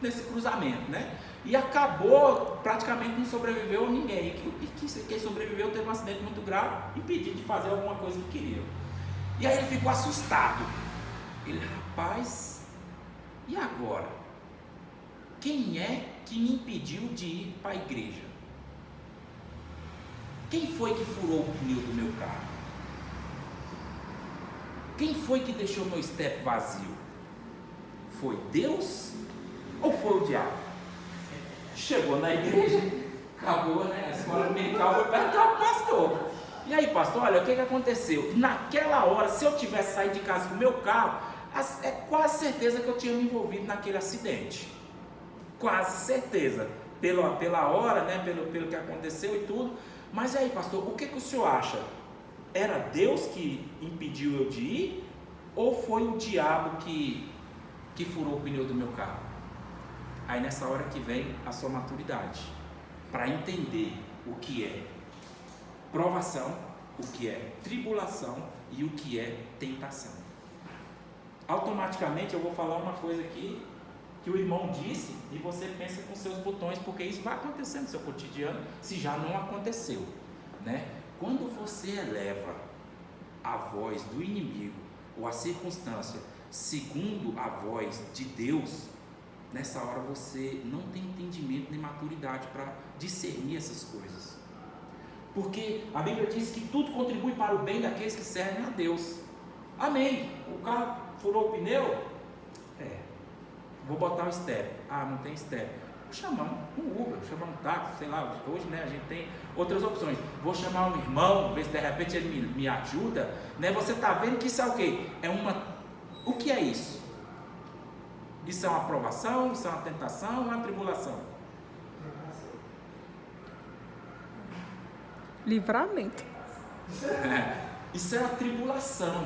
nesse cruzamento, né? E acabou, praticamente não sobreviveu ninguém. E quem sobreviveu teve um acidente muito grave, impedido de fazer alguma coisa que queria. E aí ele ficou assustado. Ele, rapaz, e agora? Quem é que me impediu de ir para a igreja? Quem foi que furou o pneu do meu carro? Quem foi que deixou meu step vazio? Foi Deus ou foi o diabo? Chegou na igreja, acabou, né? A escola dominical foi perguntar ao pastor. E aí, pastor, olha, o que aconteceu? Naquela hora, se eu tivesse saído de casa com o meu carro, é quase certeza que eu tinha me envolvido naquele acidente. Quase certeza. Pela hora, né? Pelo que aconteceu e tudo. Mas aí, pastor, o que o senhor acha? Era Deus que impediu eu de ir? Ou foi o diabo que furou o pneu do meu carro? Aí nessa hora que vem a sua maturidade, para entender o que é provação, o que é tribulação e o que é tentação. Automaticamente eu vou falar uma coisa aqui que o irmão disse e você pensa com seus botões, porque isso vai acontecer no seu cotidiano, se já não aconteceu, né? Quando você eleva a voz do inimigo ou a circunstância segundo a voz de Deus, nessa hora você não tem entendimento nem maturidade para discernir essas coisas. Porque a Bíblia diz que tudo contribui para o bem daqueles que servem a Deus. Amém. O carro furou o pneu? Vou botar o step. Ah, não tem step. Vou chamar um Uber, vou chamar um táxi, sei lá. Hoje, né, a gente tem outras opções. Vou chamar um irmão, ver se de repente ele me ajuda. Né? Você está vendo que isso é o quê? O que é isso? Isso é uma aprovação? Isso é uma tentação? Uma tribulação? Livramento. Isso é uma tribulação.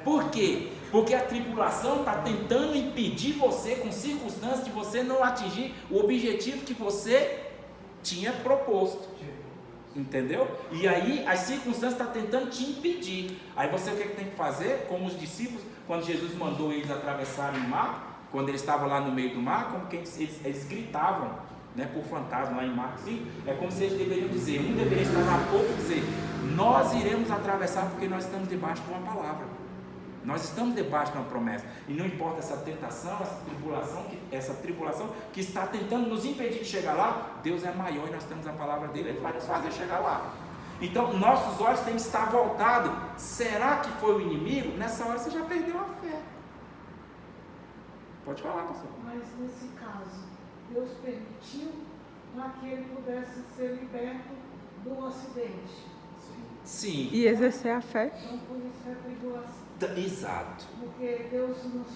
Por quê? Porque a tribulação está tentando impedir você, com circunstâncias, de você não atingir o objetivo que você tinha proposto. Entendeu? E aí as circunstâncias estão tentando te impedir. Aí você o que tem que fazer? Como os discípulos, quando Jesus mandou eles atravessarem o mar, quando eles estavam lá no meio do mar, como que eles gritavam, né, por fantasma lá em Marcos 5, é como se eles deveriam dizer, um deveria estar na boca e dizer, nós iremos atravessar porque nós estamos debaixo de uma palavra, nós estamos debaixo de uma promessa, e não importa essa tentação, essa tribulação que está tentando nos impedir de chegar lá, Deus é maior e nós temos a palavra dele, ele vai nos fazer chegar lá. Então nossos olhos têm que estar voltados. Será que foi o inimigo? Nessa hora você já perdeu a fé. Pode falar, pastor. Mas nesse caso, Deus permitiu para que ele pudesse ser liberto do acidente. Sim. E exercer a fé. Então por isso é tribulação. Exato. Porque Deus nos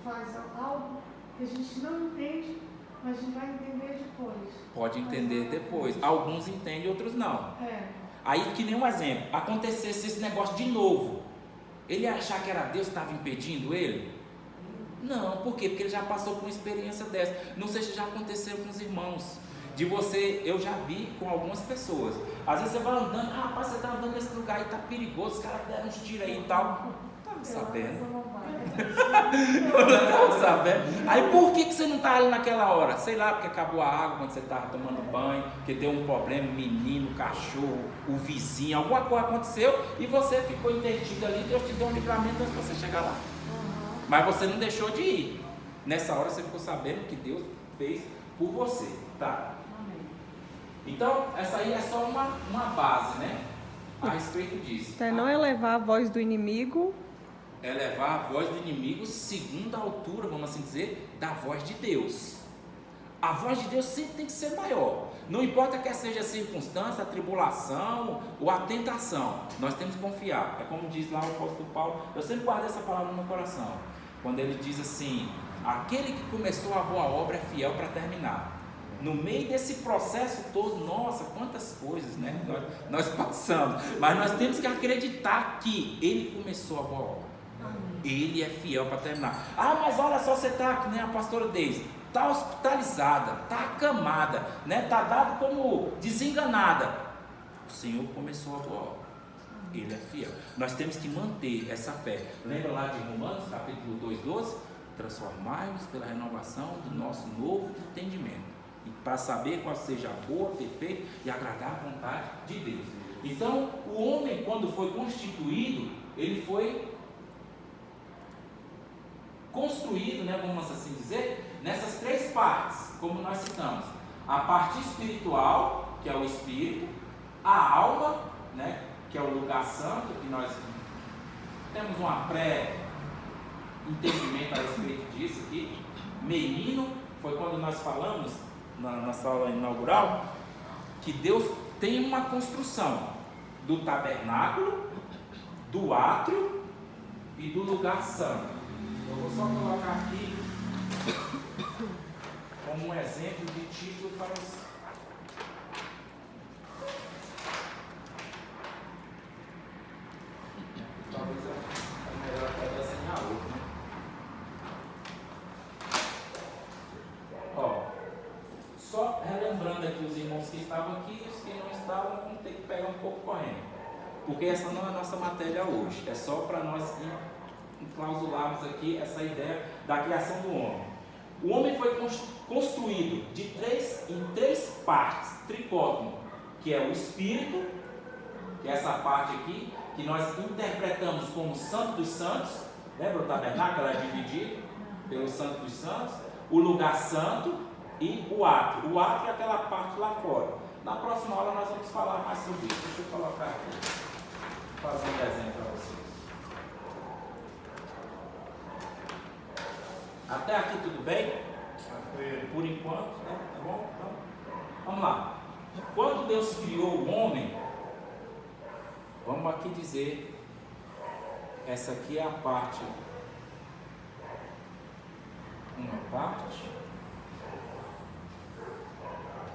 faz algo que a gente não entende, mas a gente vai entender depois. Pode entender depois. Alguns entendem, outros não. Aí que nem um exemplo, acontecesse esse negócio de novo, ele ia achar que era Deus que estava impedindo ele? Não, por quê? Porque ele já passou por uma experiência dessa. Não sei se já aconteceu com os irmãos. De você, eu já vi com algumas pessoas. Às vezes você vai andando, rapaz, você está andando nesse lugar aí, está perigoso, os caras deram uns tiros aí e tal. Não estava sabendo. Não estava sabendo. Aí por que você não está ali naquela hora? Sei lá, porque acabou a água quando você estava tomando banho, porque deu um problema, menino, cachorro, o vizinho, alguma coisa aconteceu e você ficou intertido ali, Deus te deu um livramento antes de você chegar lá. Mas você não deixou de ir. Nessa hora você ficou sabendo que Deus fez por você, tá? Então, essa aí é só uma base, né? A respeito disso. Então, não elevar a voz do inimigo. Elevar a voz do inimigo segundo a altura, vamos assim dizer, da voz de Deus. A voz de Deus sempre tem que ser maior. Não importa que seja a circunstância, a tribulação ou a tentação. Nós temos que confiar. É como diz lá o apóstolo Paulo. Eu sempre guardo essa palavra no meu coração. Quando ele diz assim, aquele que começou a boa obra é fiel para terminar. No meio desse processo todo, nossa, quantas coisas, né? Nós passamos. Mas nós temos que acreditar que ele começou a boa obra. Ele é fiel para terminar. Ah, mas olha só, você está, que nem a pastora Deise, está hospitalizada, está acamada, né? Está dado como desenganada. O Senhor começou a boa obra. Ele é fiel. Nós temos que manter essa fé. Lembra lá de Romanos, capítulo 2:12? transformai-vos pela renovação do nosso novo entendimento, e para saber qual seja a boa, perfeita e agradável vontade de Deus. Então, o homem, quando foi constituído, ele foi construído, né, vamos assim dizer, nessas três partes, como nós citamos: a parte espiritual, que é o espírito; a alma, né, que é o lugar santo, que nós temos uma pré-entendimento a respeito disso aqui. Menino, foi quando nós falamos na nossa aula inaugural, que Deus tem uma construção do tabernáculo, do átrio e do lugar santo. Eu vou só colocar aqui como um exemplo de título para os... Talvez é melhor até desenhar outro, né? Ó, só relembrando aqui os irmãos que estavam aqui, e os que não estavam vão ter que pegar um pouco correndo, porque essa não é a nossa matéria hoje, é só para nós enclausularmos aqui essa ideia da criação do homem. O homem foi construído em três partes, tricótomo, que é o espírito, que é essa parte aqui, que nós interpretamos como Santo dos Santos. Lembra o tabernáculo? Ela é dividido pelo Santo dos Santos, o lugar santo e o átrio. O átrio é aquela parte lá fora. Na próxima aula nós vamos falar mais sobre isso. Deixa eu colocar aqui, fazer um desenho para vocês. Até aqui tudo bem? Por enquanto, né? Tá bom? Então, vamos lá. Quando Deus criou o homem, vamos aqui dizer, essa aqui é a parte, uma parte,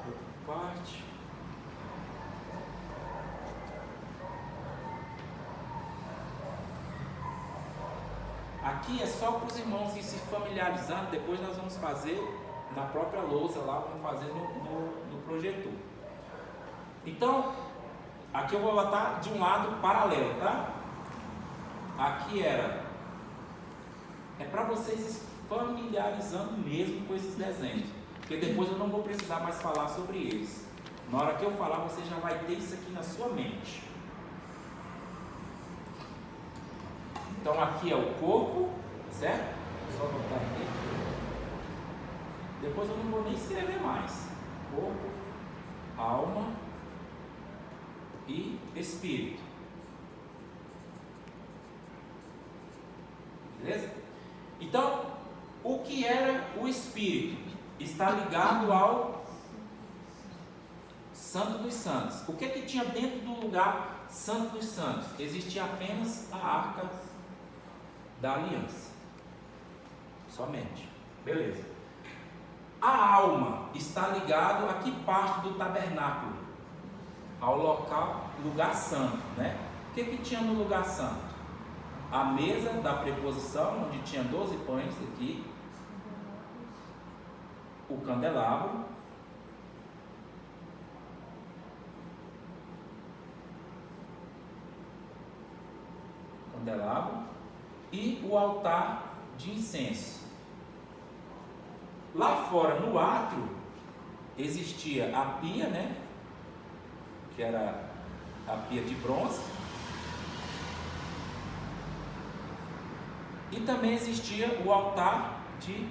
outra parte, aqui é só para os irmãos ir se familiarizando. Depois nós vamos fazer na própria lousa lá, vamos fazer no projetor. Então, aqui eu vou botar de um lado paralelo, tá? Aqui é para vocês se familiarizando mesmo com esses desenhos, porque depois eu não vou precisar mais falar sobre eles. Na hora que eu falar, você já vai ter isso aqui na sua mente. Então aqui é o corpo, certo? Só botar aqui. Depois eu não vou nem escrever mais. Corpo, alma e espírito. Beleza? Então, o que era o espírito? Está ligado ao Santo dos Santos. O que tinha dentro do lugar Santo dos Santos? Existia apenas a arca da aliança. Somente. Beleza. A alma está ligado a que parte do tabernáculo? Ao lugar santo, né? O que tinha no lugar santo? A mesa da preposição, onde tinha 12 pães aqui, o candelabro, e o altar de incenso. Lá fora, no átrio, existia a pia, né? Que era a pia de bronze. E também existia o altar de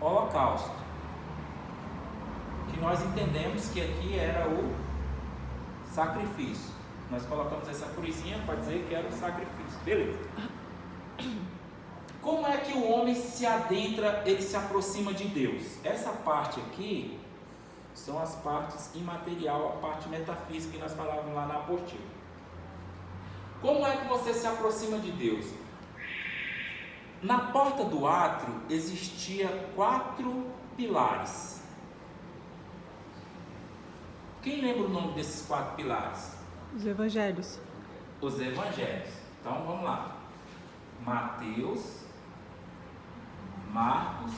holocausto, que nós entendemos que aqui era o sacrifício. Nós colocamos essa cruzinha para dizer que era o sacrifício. Beleza. Como é que o homem se adentra, ele se aproxima de Deus? Essa parte aqui são as partes imaterial, a parte metafísica que nós falávamos lá na apostila. Como é que você se aproxima de Deus? Na porta do átrio existia 4 pilares. Quem lembra o nome desses 4 pilares? Os evangelhos. Os evangelhos. Então vamos lá. Mateus, Marcos,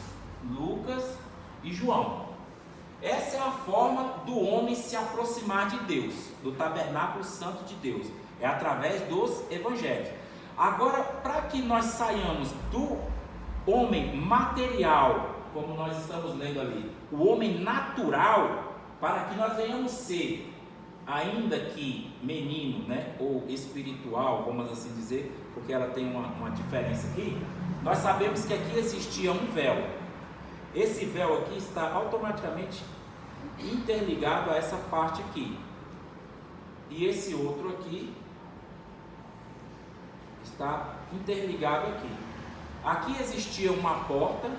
Lucas e João. Essa é a forma do homem se aproximar de Deus, do tabernáculo santo de Deus. É através dos evangelhos. Agora, para que nós saiamos do homem material, como nós estamos lendo ali, o homem natural, para que nós venhamos ser, ainda que menino, né, ou espiritual, vamos assim dizer, porque ela tem uma diferença aqui, nós sabemos que aqui existia um véu. Esse véu aqui está automaticamente interligado a essa parte aqui. E esse outro aqui está interligado aqui. Aqui existia uma porta,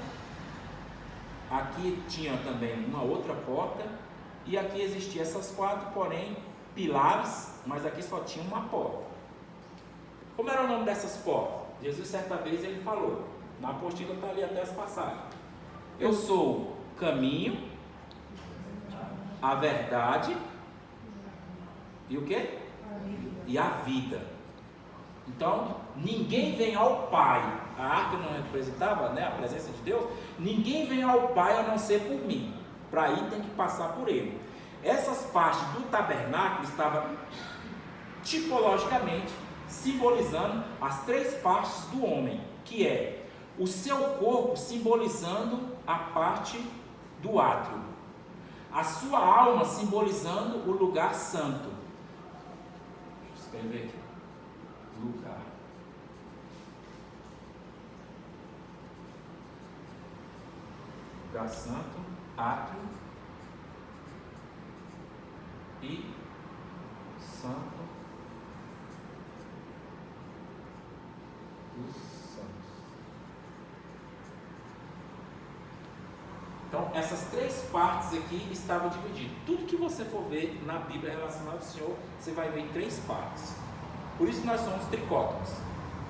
aqui tinha também uma outra porta, e aqui existiam essas quatro, porém, pilares, mas aqui só tinha uma porta. Como era o nome dessas portas? Jesus, certa vez, ele falou, na apostila está ali até as passagens: eu sou o caminho, a verdade e o quê? E a vida. Então, ninguém vem ao Pai. A arca não representava, né, a presença de Deus. Ninguém vem ao Pai a não ser por mim. Para ir tem que passar por ele. Essas partes do tabernáculo estavam tipologicamente simbolizando as três partes do homem, que é o seu corpo simbolizando a parte do átrio, a sua alma simbolizando o lugar santo. Deixa eu escrever aqui. Lugar. Lugar santo, átrio e santo dos santos. Então, essas três partes aqui estavam divididas. Tudo que você for ver na Bíblia relacionado ao Senhor, você vai ver em três partes. Por isso nós somos tricótomos,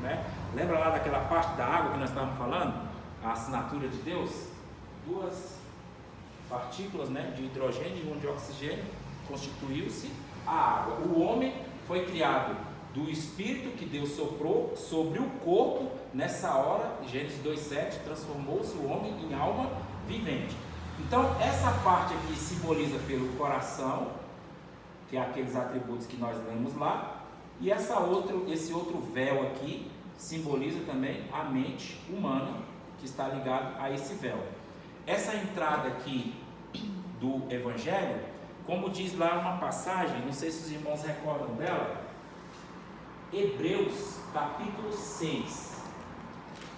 né? Lembra lá daquela parte da água que nós estávamos falando? A assinatura de Deus? Duas partículas, né, de hidrogênio e uma de oxigênio, constituiu-se a água. O homem foi criado do Espírito que Deus soprou sobre o corpo. Nessa hora, Gênesis 2,7, transformou-se o homem em alma vivente. Então, essa parte aqui simboliza pelo coração, que é aqueles atributos que nós lemos lá. E esse outro véu aqui simboliza também a mente humana, que está ligado a esse véu. Essa entrada aqui do Evangelho, como diz lá uma passagem, não sei se os irmãos recordam dela, Hebreus capítulo 6.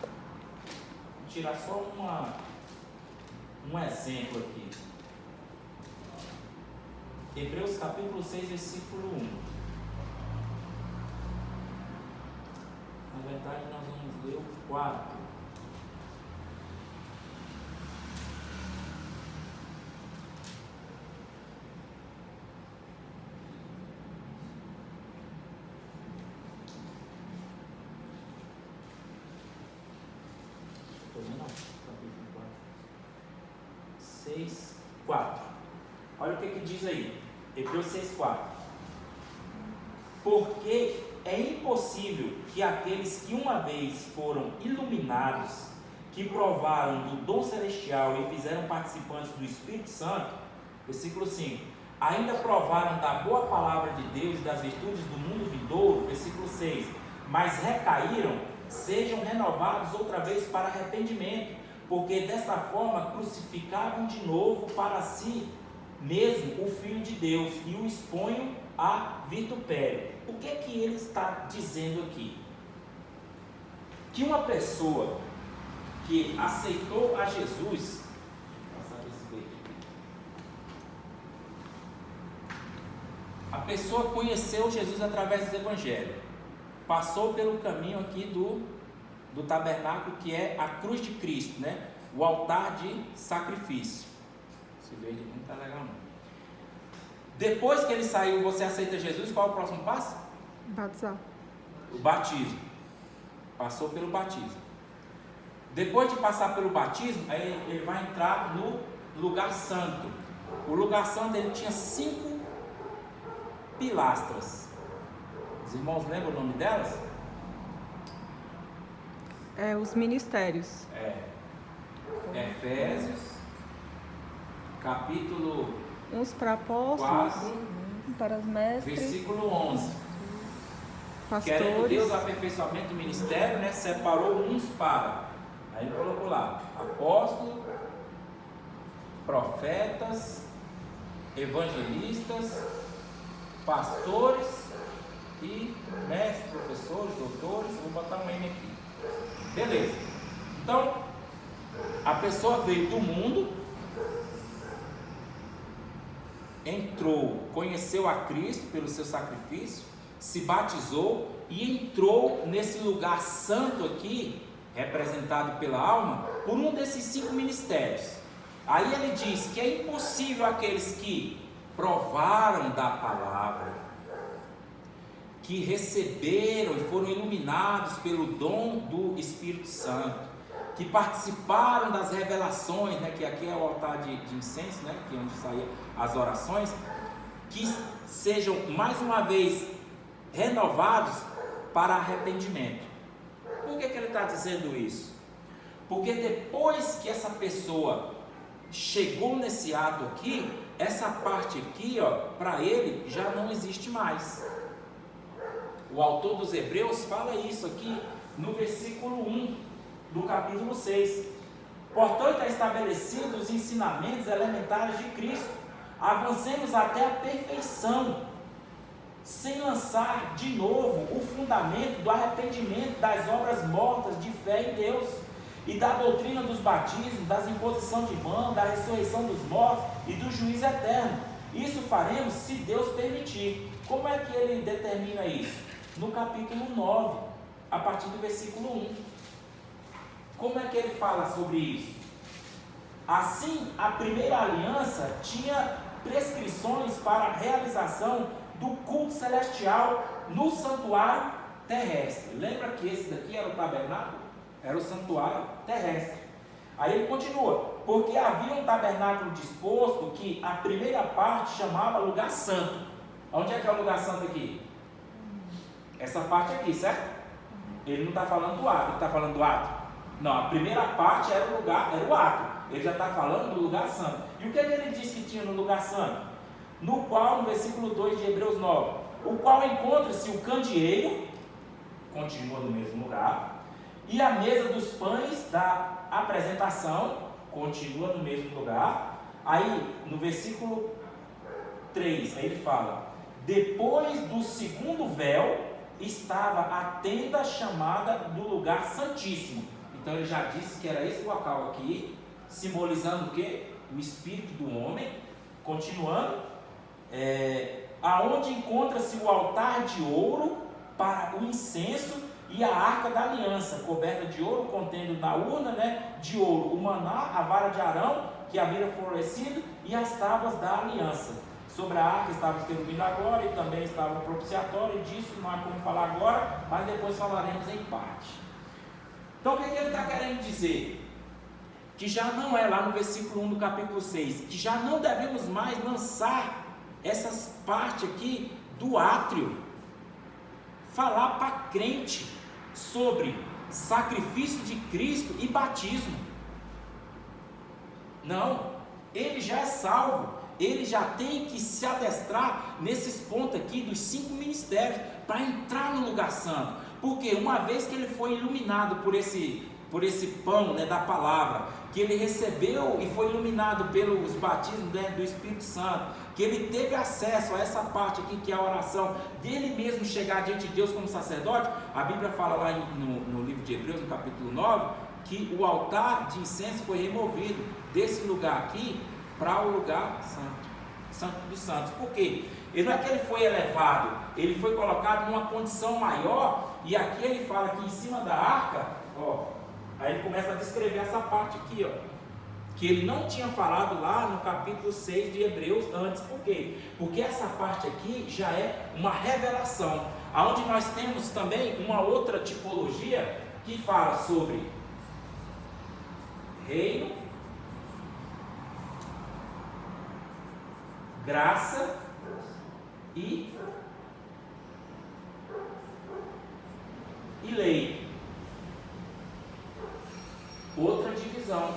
Vou tirar só um exemplo aqui. Hebreus capítulo 6, versículo 1. Na verdade, nós vamos ler o 4. Capítulo 6, 4. Olha o que diz aí. Hebreus 6, 4. Porque é impossível que aqueles que uma vez foram iluminados, que provaram do dom celestial e fizeram participantes do Espírito Santo, versículo 5, ainda provaram da boa palavra de Deus e das virtudes do mundo vindouro, versículo 6, mas recaíram, sejam renovados outra vez para arrependimento, porque dessa forma crucificavam de novo para si mesmo o Filho de Deus e o exponham a vitupério. O que é que ele está dizendo aqui? Que uma pessoa que aceitou a Jesus, a pessoa conheceu Jesus através do Evangelho, passou pelo caminho aqui do tabernáculo, que é a cruz de Cristo, né? O altar de sacrifício. Esse vídeo não está legal não. Depois que ele saiu, você aceita Jesus, qual é o próximo passo? Batizar. O batismo. Passou pelo batismo. Depois de passar pelo batismo, aí ele vai entrar no lugar santo. O lugar santo, ele tinha 5 pilastras. Os irmãos lembram o nome delas? Os ministérios. Efésios, capítulo Uns para apóstolos, 4, para os mestres, versículo 11. Querendo pastores. Deus o aperfeiçoamento do ministério, né? Separou uns para. Aí ele colocou lá: apóstolos, profetas, evangelistas, pastores e mestres, professores, doutores. Vou botar um M aqui. Beleza. Então, a pessoa veio do mundo, entrou, conheceu a Cristo pelo seu sacrifício, se batizou e entrou nesse lugar santo aqui, representado pela alma, por um desses 5 ministérios. Aí ele diz que é impossível aqueles que provaram da palavra, que receberam e foram iluminados pelo dom do Espírito Santo, que participaram das revelações, né, que aqui é o altar de incenso, né, que é onde saíam as orações, que sejam mais uma vez renovados para arrependimento. Por que ele está dizendo isso? Porque depois que essa pessoa chegou nesse ato aqui, essa parte aqui, para ele já não existe mais. O autor dos Hebreus fala isso aqui no versículo 1 do capítulo 6. Portanto, é estabelecido os ensinamentos elementares de Cristo. Avancemos até a perfeição, sem lançar de novo o fundamento do arrependimento das obras mortas de fé em Deus e da doutrina dos batismos, das imposição de mãos, da ressurreição dos mortos e do juízo eterno. Isso faremos se Deus permitir. Como é que ele determina isso? No capítulo 9, a partir do versículo 1. Como é que ele fala sobre isso? Assim, a primeira aliança tinha prescrições para a realização do culto celestial no santuário terrestre. Lembra que esse daqui era o tabernáculo? Era o santuário terrestre. Aí ele continua: porque havia um tabernáculo disposto que a primeira parte chamava lugar santo. Onde é que é o lugar santo aqui? Essa parte aqui, certo? Ele não está falando do ato, ele está falando do ato. Não, a primeira parte era o lugar, era o ato. Ele já está falando do lugar santo. E o que ele disse que tinha no lugar santo? No qual, no versículo 2 de Hebreus 9, o qual encontra-se o candeeiro, continua no mesmo lugar, e a mesa dos pães da apresentação, continua no mesmo lugar. Aí, no versículo 3, aí ele fala: depois do segundo véu, estava a tenda chamada do lugar santíssimo. Então ele já disse que era esse local aqui, simbolizando o quê? O espírito do homem. Continuando, aonde encontra-se o altar de ouro para o incenso e a arca da aliança, coberta de ouro, contendo na urna, né, de ouro o maná, a vara de Arão, que havia florescido, e as tábuas da aliança. Sobre a arca estava os querubins da glória e também estava o propiciatório, e disso não há como falar agora, mas depois falaremos em parte. Então o que ele está querendo dizer? Que já não é lá no versículo 1 do capítulo 6, que já não devemos mais lançar essas partes aqui do átrio, falar para crente sobre sacrifício de Cristo e batismo. Não, ele já é salvo, ele já tem que se adestrar nesses pontos aqui dos 5 ministérios para entrar no lugar santo. Porque uma vez que ele foi iluminado por esse pão, né, da palavra, que ele recebeu e foi iluminado pelos batismos, né, do Espírito Santo, que ele teve acesso a essa parte aqui que é a oração, dele mesmo chegar diante de Deus como sacerdote, a Bíblia fala lá no livro de Hebreus, no capítulo 9, que o altar de incenso foi removido desse lugar aqui para o lugar santo, santo dos santos. Por quê? Ele não é que ele foi elevado, ele foi colocado numa condição maior, e aqui ele fala que em cima da arca, aí ele começa a descrever essa parte aqui, que ele não tinha falado lá no capítulo 6 de Hebreus antes. Por quê? Porque essa parte aqui já é uma revelação, onde nós temos também uma outra tipologia que fala sobre reino, graça e lei. Outra divisão.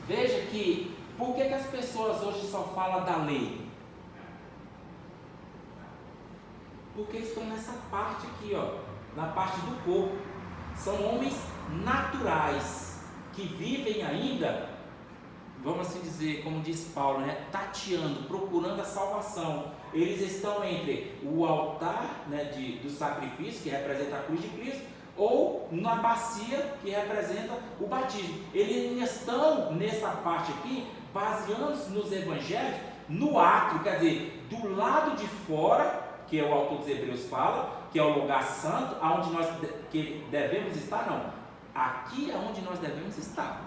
Veja que Por que as pessoas hoje só falam da lei? Porque estão nessa parte aqui, ó, na parte do corpo. São homens naturais, que vivem ainda, vamos assim dizer, como diz Paulo, né, tateando, procurando a salvação. Eles estão entre o altar, né, do sacrifício, que representa a cruz de Cristo, ou na bacia, que representa o batismo. Eles estão nessa parte aqui, baseando-se nos evangelhos, no átrio, quer dizer, do lado de fora, que é o autor dos Hebreus fala, que é o lugar santo, aonde nós devemos estar, não. Aqui é onde nós devemos estar,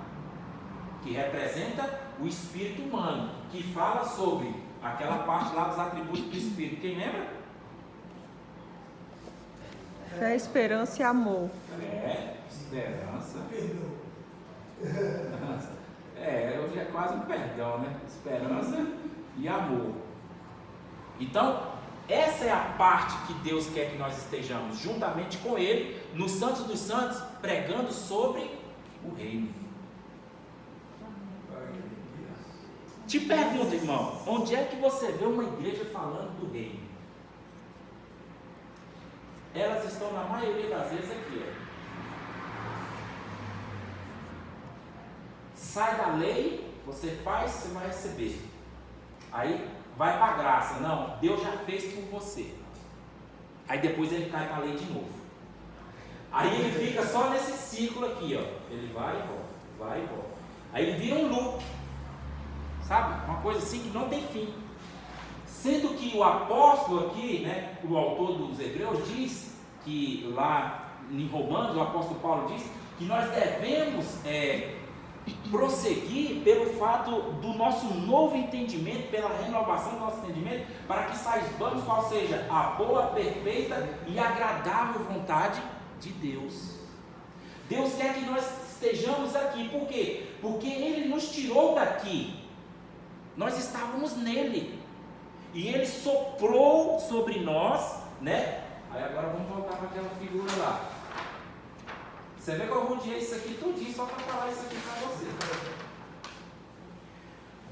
que representa o espírito humano, que fala sobre aquela parte lá dos atributos do espírito. Quem lembra? Fé, esperança e amor. Fé, esperança. Hoje é quase um perdão, né? Esperança e amor. Então, essa é a parte que Deus quer que nós estejamos, juntamente com Ele, no Santos dos Santos, pregando sobre o reino. Te pergunto, irmão, onde é que você vê uma igreja falando do reino? Elas estão na maioria das vezes aqui, ó. Sai da lei, você faz, você vai receber. Aí vai para a graça. Não, Deus já fez por você. Aí depois ele cai para a lei de novo. Aí ele fica só nesse ciclo aqui, ó. Ele vai e volta, vai e volta. Aí ele vira um loop. Sabe? Uma coisa assim que não tem fim. Sendo que o apóstolo aqui, né, o autor dos Hebreus diz que lá em Romanos, o apóstolo Paulo diz que nós devemos prosseguir pelo fato do nosso novo entendimento, pela renovação do nosso entendimento, para que saibamos qual seja a boa, perfeita e agradável vontade de Deus. Deus quer que nós estejamos aqui. Por quê? Porque Ele nos tirou daqui. Nós estávamos nele. E Ele soprou sobre nós, né? Aí agora vamos voltar para aquela figura lá. Você vê que eu rodeei isso aqui tudinho só para falar isso aqui para você.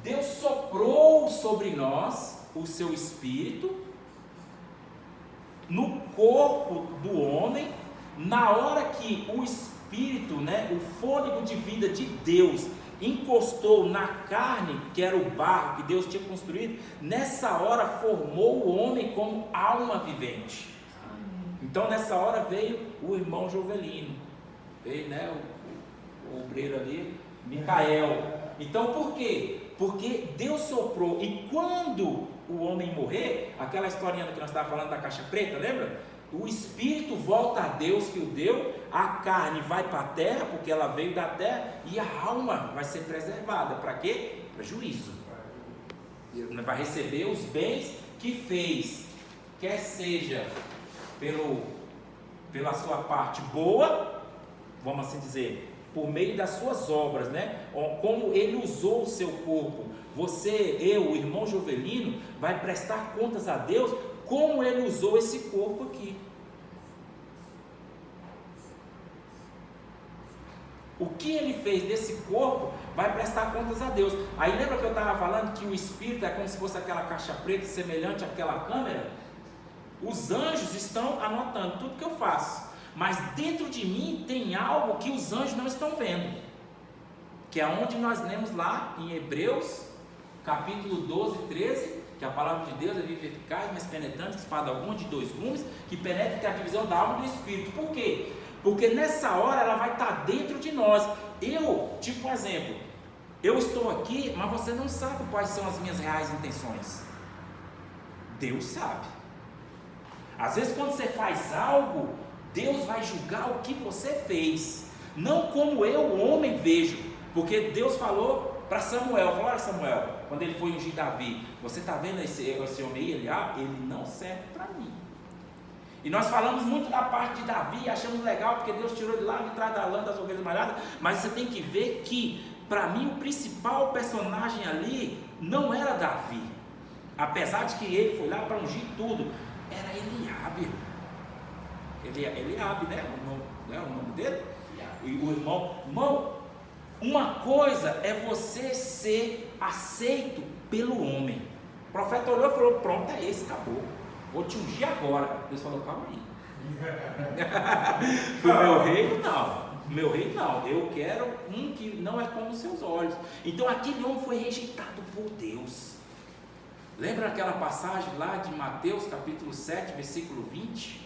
Deus soprou sobre nós o seu Espírito no corpo do homem, na hora que o Espírito, né, o fôlego de vida de Deus encostou na carne, que era o barro que Deus tinha construído, nessa hora formou o homem como alma vivente. Então nessa hora veio o irmão Jovelino, veio, né, o obreiro ali, Micael. Então por quê? Porque Deus soprou, e quando o homem morrer, aquela historinha que nós estávamos falando da caixa preta, lembra? O espírito volta a Deus que o deu, a carne vai para a terra, porque ela veio da terra, e a alma vai ser preservada. Para quê? Para juízo. Vai receber os bens que fez, quer seja pela sua parte boa, vamos assim dizer, por meio das suas obras, né? Como ele usou o seu corpo. Você, eu, o irmão Jovelino, vai prestar contas a Deus como ele usou esse corpo aqui. O que ele fez desse corpo vai prestar contas a Deus. Aí lembra que eu estava falando que o Espírito é como se fosse aquela caixa preta semelhante àquela câmera? Os anjos estão anotando tudo que eu faço, mas dentro de mim tem algo que os anjos não estão vendo, que é onde nós lemos lá em Hebreus capítulo 12, 13, que a palavra de Deus é viva e eficaz, mais penetrante que espada alguma de 2 gumes, que penetra até a divisão da alma e do espírito. Por quê? Porque nessa hora ela vai estar dentro de nós. Tipo um exemplo, eu estou aqui, mas você não sabe quais são as minhas reais intenções. Deus sabe. Às vezes quando você faz algo, Deus vai julgar o que você fez, não como eu, o homem, vejo. Porque Deus falou para Samuel, falou: olha Samuel, quando ele foi ungir Davi, você está vendo esse homem aí? Ele não serve para mim. E nós falamos muito da parte de Davi, achamos legal, porque Deus tirou ele lá de trás da lã das ovelhas malhadas, mas você tem que ver que, para mim, o principal personagem ali não era Davi, apesar de que ele foi lá para ungir tudo, era Eliabe. Eliabe, né? O nome dele? E o irmão, uma coisa é você ser aceito pelo homem. O profeta olhou e falou: pronto, é esse, acabou. Vou te ungir agora. Deus falou: calma aí. O meu reino não. Meu reino não. Eu quero um que não é como os seus olhos. Então aquele homem foi rejeitado por Deus. Lembra aquela passagem lá de Mateus capítulo 7, versículo 20?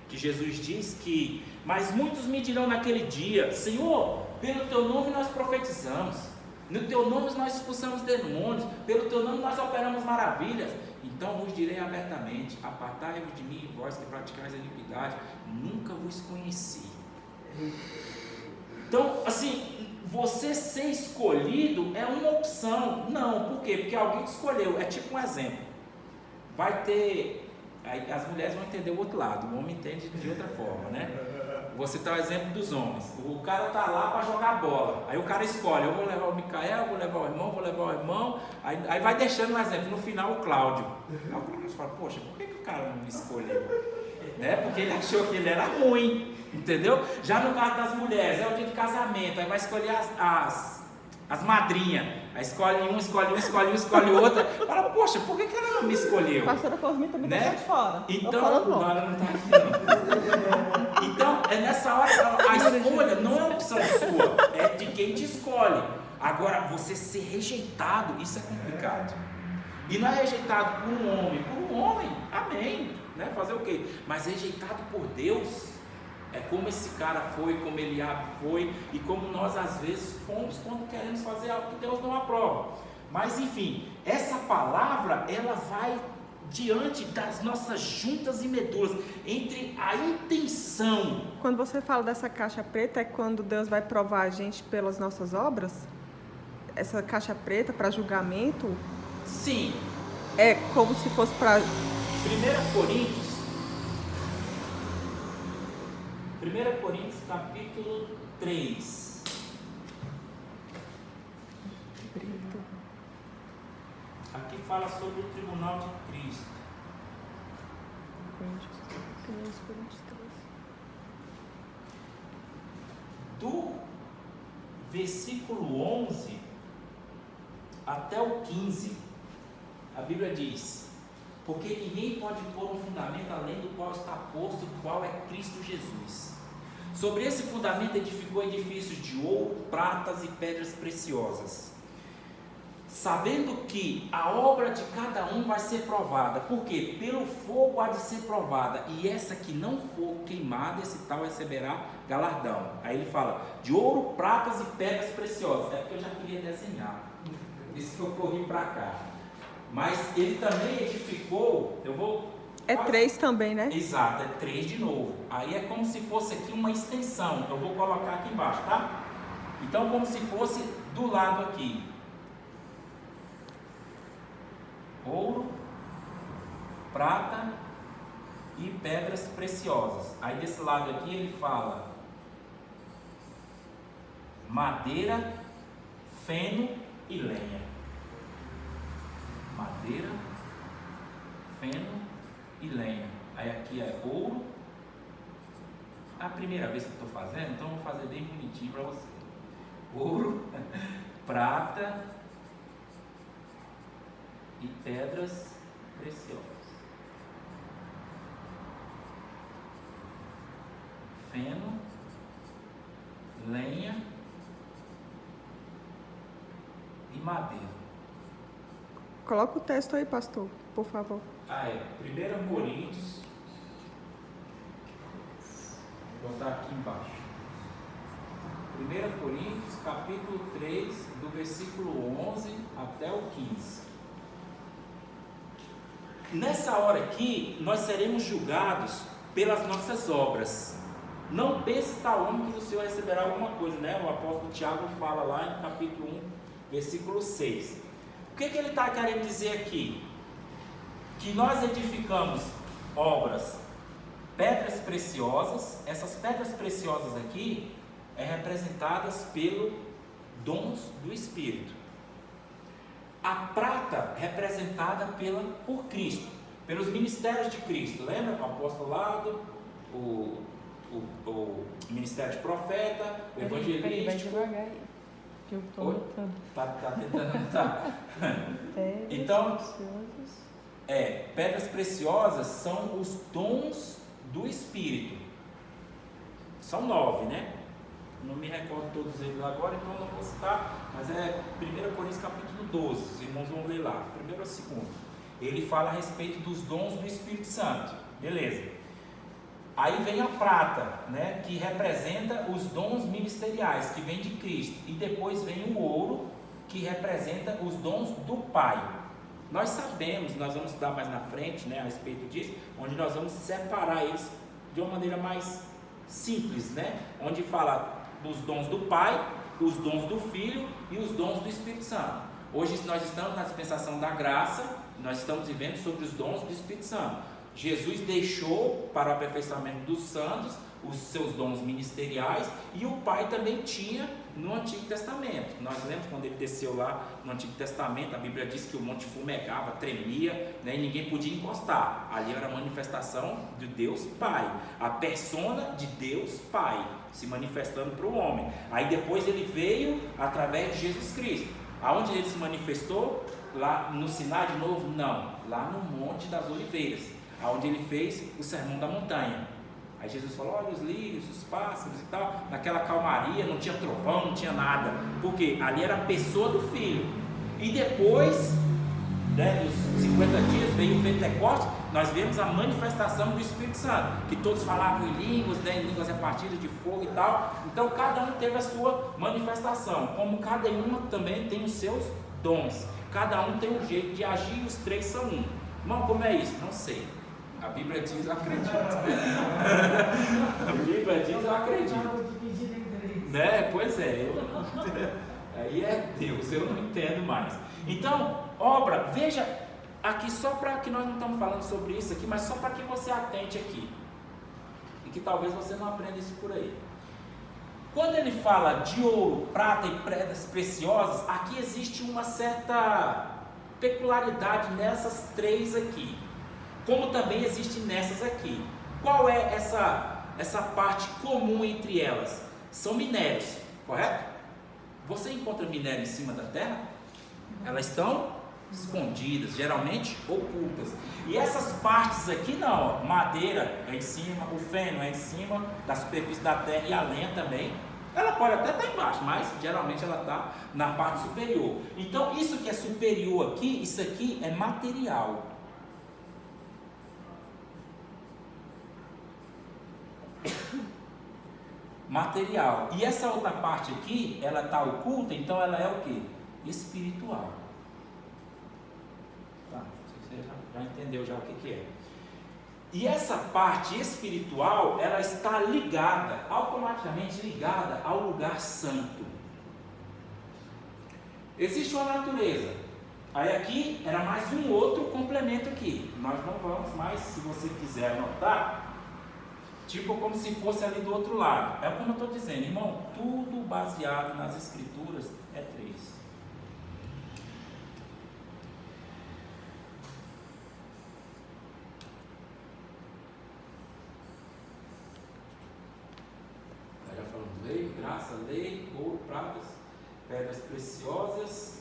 Que Jesus diz que: mas muitos me dirão naquele dia: Senhor, pelo teu nome nós profetizamos, no teu nome nós expulsamos demônios, pelo teu nome nós operamos maravilhas. Então vos direi abertamente: apartai-vos de mim, vós que praticais a iniquidade, nunca vos conheci. Então, assim, você ser escolhido é uma opção. Não, por quê? Porque alguém te escolheu. É tipo um exemplo. Vai ter... Aí as mulheres vão entender o outro lado, o homem entende de outra forma, né? Vou citar o exemplo dos homens. O cara está lá para jogar bola. Aí o cara escolhe: eu vou levar o Micael, vou levar o irmão. Aí vai deixando um exemplo. No final, o Cláudio. Aí o Cláudio fala: poxa, por que o cara não me escolheu? Né? Porque ele achou que ele era ruim. Entendeu? Já no caso das mulheres, é o dia de casamento. Aí vai escolher as madrinhas. Aí escolhe outra. Fala: poxa, por que ela não me escolheu? Pastora Cosmin também né? tá de fora. Então, ela não está aqui não. Então, é nessa hora, a escolha não é opção sua, é de quem te escolhe. Agora, você ser rejeitado, isso é complicado. E não é rejeitado por um homem, amém, né? Fazer o quê? Mas rejeitado por Deus. É como esse cara foi, como Eliabe foi, e como nós às vezes fomos quando queremos fazer algo que Deus não aprova. Mas enfim, essa palavra, ela vai diante das nossas juntas e medulas, entre a intenção. Quando você fala dessa caixa preta, é quando Deus vai provar a gente pelas nossas obras? Essa caixa preta para julgamento? Sim. É como se fosse para... 1 Coríntios capítulo 3. Aqui fala sobre o tribunal de Cristo. Do versículo 11 até o 15, a Bíblia diz: porque ninguém pode pôr um fundamento além do qual está posto, o qual é Cristo Jesus. Sobre esse fundamento edificou edifícios de ouro, pratas e pedras preciosas, sabendo que a obra de cada um vai ser provada. Porque pelo fogo há de ser provada, e essa que não for queimada, esse tal receberá galardão. Aí ele fala de ouro, pratas e pedras preciosas. É porque eu já queria desenhar, isso que eu corri para cá. Mas ele também edificou, eu vou... É 3 também, né? Exato, é 3 de novo. Aí é como se fosse aqui uma extensão. Eu vou colocar aqui embaixo, tá? Então, como se fosse do lado aqui. Ouro, prata e pedras preciosas. Aí desse lado aqui ele fala madeira, feno e lenha. Madeira, feno e lenha. Aí aqui é ouro. É a primeira vez que eu estou fazendo, então eu vou fazer bem bonitinho para você. Ouro, prata e pedras preciosas. Feno, lenha e madeira. Coloca o texto aí, pastor, por favor. É 1 Coríntios, vou botar aqui embaixo. 1 Coríntios, capítulo 3, do versículo 11 até o 15. Nessa hora aqui, nós seremos julgados pelas nossas obras. Não pense tal homem que o Senhor receberá alguma coisa, né? O apóstolo Tiago fala lá em capítulo 1, versículo 6. O que ele está querendo dizer aqui? Que nós edificamos obras, pedras preciosas. Essas pedras preciosas aqui é representadas pelos dons do Espírito. A prata representada por Cristo, pelos ministérios de Cristo. Lembra? O apostolado, o ministério de profeta, o evangelístico. Eu estou Oi? anotando. Tá tentando anotar. Pedras Então, preciosas. Pedras preciosas são os dons do Espírito. São 9, né? Não me recordo todos eles agora, então não vou citar, mas é 1 Coríntios capítulo 12, os irmãos vão ler lá, primeiro ou segundo. Ele fala a respeito dos dons do Espírito Santo, beleza. Aí vem a prata, né, que representa os dons ministeriais, que vem de Cristo. E depois vem o ouro, que representa os dons do Pai. Nós sabemos, nós vamos estudar mais na frente, né, a respeito disso, onde nós vamos separar eles de uma maneira mais simples, né, onde fala dos dons do Pai, os dons do Filho e os dons do Espírito Santo. Hoje nós estamos na dispensação da graça, nós estamos vivendo sobre os dons do Espírito Santo. Jesus deixou para o aperfeiçoamento dos santos os seus dons ministeriais, e o Pai também tinha no Antigo Testamento. Nós lemos quando ele desceu lá no Antigo Testamento, a Bíblia diz que o monte fumegava, tremia, né, e ninguém podia encostar. Ali era a manifestação de Deus Pai, a persona de Deus Pai se manifestando para o homem. Aí depois ele veio através de Jesus Cristo. Aonde ele se manifestou? Lá no Sinai de novo? Não, lá no Monte das Oliveiras, aonde ele fez o Sermão da Montanha. Aí Jesus falou: olha os lírios, os pássaros e tal, naquela calmaria, não tinha trovão, não tinha nada, porque ali era a pessoa do Filho. E depois, né, dos 50 dias veio o Pentecostes, nós vemos a manifestação do Espírito Santo, que todos falavam em línguas, né, em línguas repartidas de fogo e tal. Então cada um teve a sua manifestação, como cada uma também tem os seus dons, cada um tem um jeito de agir, e os três são um. Irmão, como é isso? Não sei. A Bíblia diz, eu acredito. A Bíblia diz, eu acredito. Né? Pois é. Aí é Deus, eu não entendo mais. Então, obra, veja aqui, só para que nós não estamos falando sobre isso aqui, mas só para que você atente aqui. E que talvez você não aprenda isso por aí. Quando ele fala de ouro, prata e pedras preciosas, aqui existe uma certa peculiaridade nessas três aqui, como também existe nessas aqui. Qual é essa parte comum entre elas? São minérios, correto? Você encontra minério em cima da terra? Elas estão escondidas, geralmente ocultas. E essas partes aqui não, ó, madeira é em cima, o feno é em cima da superfície da terra, e a lenha também. Ela pode até estar embaixo, mas geralmente ela está na parte superior. Então isso que é superior aqui, isso aqui é material. Material. E essa outra parte aqui, ela está oculta, então ela é o que? Espiritual. Tá, você já entendeu já o que é. E essa parte espiritual, ela está ligada, automaticamente ligada ao lugar santo. Existe uma natureza. Aí aqui era mais um outro complemento aqui. Nós não vamos mais, se você quiser anotar, tipo como se fosse ali do outro lado. É como eu estou dizendo, irmão, tudo baseado nas escrituras é 3. Nós já falamos lei, graça, lei, ouro, pratas, pedras preciosas,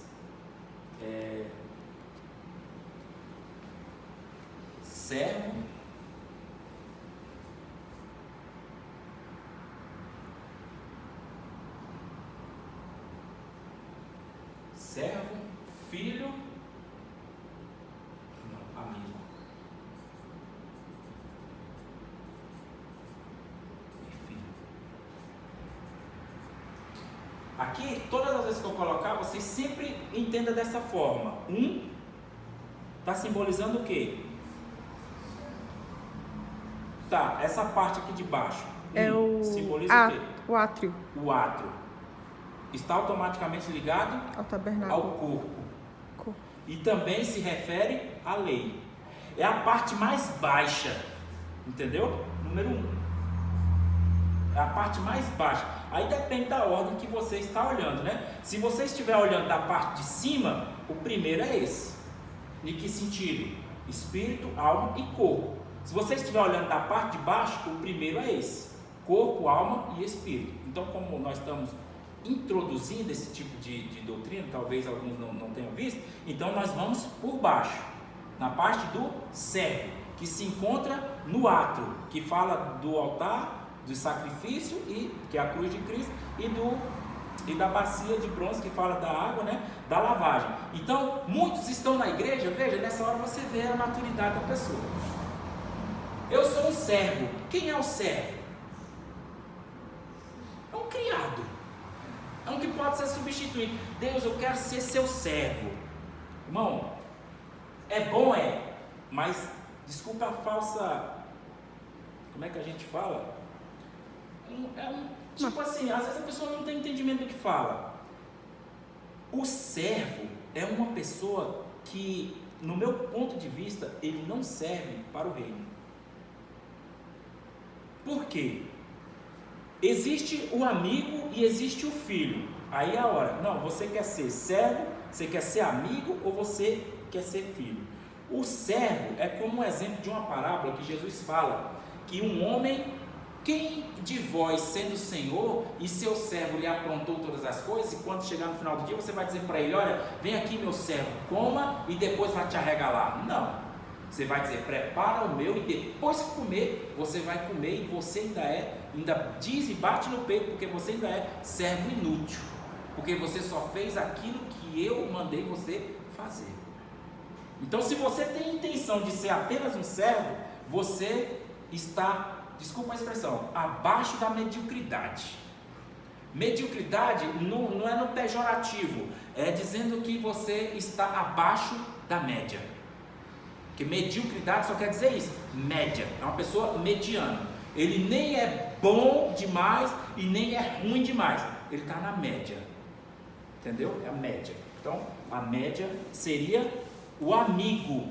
servo, filho, não, amigo. E filho. Aqui, todas as vezes que eu colocar, vocês sempre entendam dessa forma. Está simbolizando o quê? Tá, essa parte aqui de baixo. Simboliza o quê? O átrio. O átrio. Está automaticamente ligado ao tabernáculo, ao corpo. E também se refere à lei. É a parte mais baixa, entendeu? Número 1. É a parte mais baixa. Aí depende da ordem que você está olhando, né? Se você estiver olhando da parte de cima, o primeiro é esse. Em que sentido? Espírito, alma e corpo. Se você estiver olhando da parte de baixo, o primeiro é esse. Corpo, alma e espírito. Então, como nós estamos introduzindo esse tipo de doutrina, talvez alguns não tenham visto, então nós vamos por baixo, na parte do servo, que se encontra no átrio, que fala do altar, do sacrifício, que é a cruz de Cristo, e da bacia de bronze, que fala da água, né, da lavagem. Então, muitos estão na igreja, veja, nessa hora você vê a maturidade da pessoa. Eu sou um servo. Quem é o servo? É um criado. É um que pode ser substituído. Deus, eu quero ser seu servo. Irmão, é bom, mas desculpa a falsa, como é que a gente fala? Tipo assim, às vezes a pessoa não tem entendimento do que fala. O servo é uma pessoa que, no meu ponto de vista, ele não serve para o reino. Por quê? Existe o amigo e existe o filho. Aí é a hora, não, você quer ser servo, você quer ser amigo ou você quer ser filho? O servo é como um exemplo de uma parábola que Jesus fala, que um homem, quem de vós sendo senhor e seu servo lhe aprontou todas as coisas, e quando chegar no final do dia você vai dizer para ele, olha, vem aqui meu servo, coma e depois vai te arregalar? Não, você vai dizer, prepara o meu e depois que comer, você vai comer e você ainda diz e bate no peito, porque você ainda é servo inútil, porque você só fez aquilo que eu mandei você fazer. Então, se você tem a intenção de ser apenas um servo, você está, desculpa a expressão, abaixo da mediocridade. Mediocridade não é no pejorativo, é dizendo que você está abaixo da média. Porque mediocridade só quer dizer isso, média, é uma pessoa mediana. Ele nem é bom demais e nem é ruim demais, ele está na média. Entendeu? É a média. Então, a média seria o amigo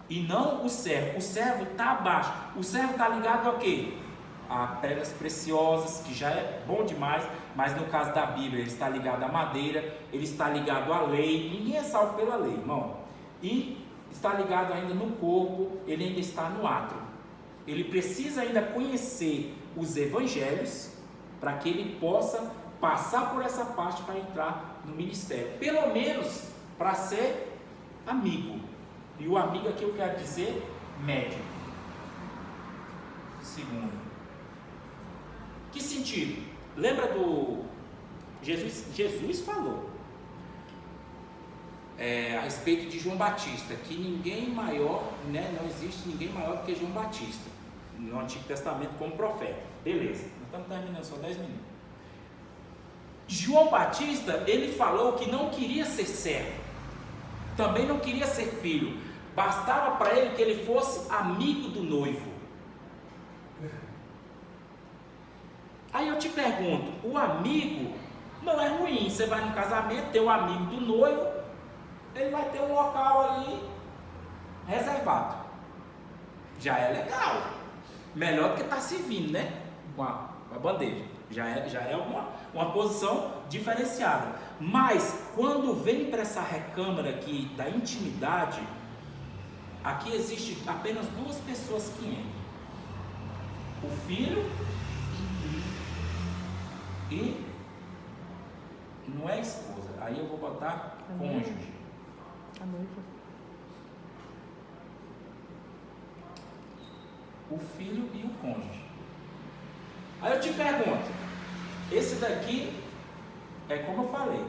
e não o servo. O servo está abaixo. O servo está ligado ao quê? A pedras preciosas, que já é bom demais, mas no caso da Bíblia ele está ligado à madeira, ele está ligado à lei. Ninguém é salvo pela lei, irmão. E está ligado ainda no corpo, ele ainda está no átrio. Ele precisa ainda conhecer os evangelhos para que ele possa passar por essa parte para entrar no ministério. Pelo menos para ser amigo. E o amigo aqui eu quero dizer médio. Segundo. Que sentido? Lembra do Jesus falou a respeito de João Batista, que ninguém maior, né, não existe ninguém maior do que João Batista no Antigo Testamento como profeta. Beleza, nós estamos terminando, só 10 minutos. João Batista, ele falou que não queria ser servo, também não queria ser filho, bastava para ele que ele fosse amigo do noivo. Aí eu te pergunto, o amigo não é ruim, você vai no casamento, tem um amigo do noivo, ele vai ter um local ali reservado, já é legal, melhor do que estar servindo, né, com a bandeja, já é uma posição diferenciada. Mas quando vem para essa recâmara aqui da intimidade, aqui existe apenas duas pessoas que entram: o filho e não é a esposa, aí eu vou botar cônjuge. A noiva. O filho e o cônjuge. Aí eu te pergunto, esse daqui é como eu falei,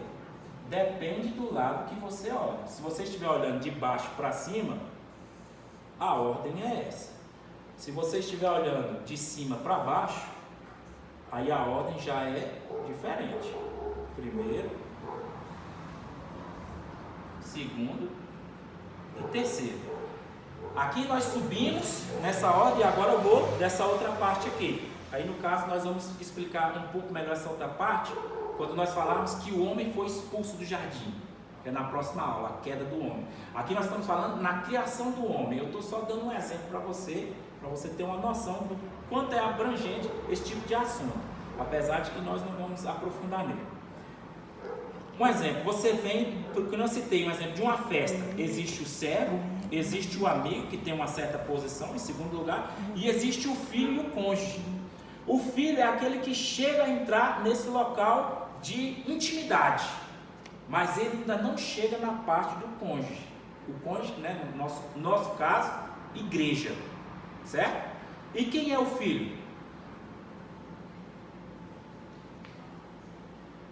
depende do lado que você olha. Se você estiver olhando de baixo para cima, a ordem é essa. Se você estiver olhando de cima para baixo, aí a ordem já é diferente. Primeiro, segundo e terceiro. Aqui nós subimos nessa ordem e agora eu vou dessa outra parte aqui. Aí no caso nós vamos explicar um pouco melhor essa outra parte quando nós falarmos que o homem foi expulso do jardim. É na próxima aula, a queda do homem. Aqui nós estamos falando na criação do homem. Eu estou só dando um exemplo para você ter uma noção do quanto é abrangente esse tipo de assunto, apesar de que nós não vamos aprofundar nele. Um exemplo, você vem, porque eu citei um exemplo de uma festa, existe o servo, existe o amigo que tem uma certa posição em segundo lugar, e existe o filho e o cônjuge. O filho é aquele que chega a entrar nesse local de intimidade, mas ele ainda não chega na parte do cônjuge. O cônjuge, né, no nosso caso, igreja, certo? E quem é o filho?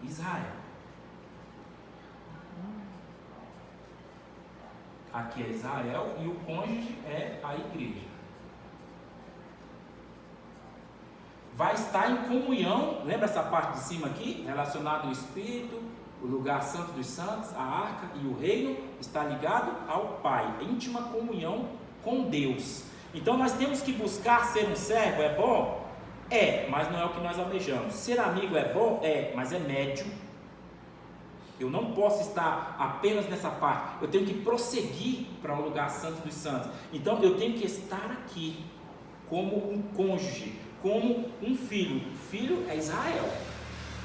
Israel. Aqui é Israel e o cônjuge é a igreja. Vai estar em comunhão, lembra essa parte de cima aqui? Relacionado ao Espírito, o lugar santo dos santos, a arca e o reino, está ligado ao Pai, íntima comunhão com Deus. Então nós temos que buscar ser um servo, é bom? É, mas não é o que nós almejamos. Ser amigo é bom? É, mas é médio. Eu não posso estar apenas nessa parte, eu tenho que prosseguir para o lugar santo dos santos. Então eu tenho que estar aqui como um cônjuge, como um filho. O filho é Israel,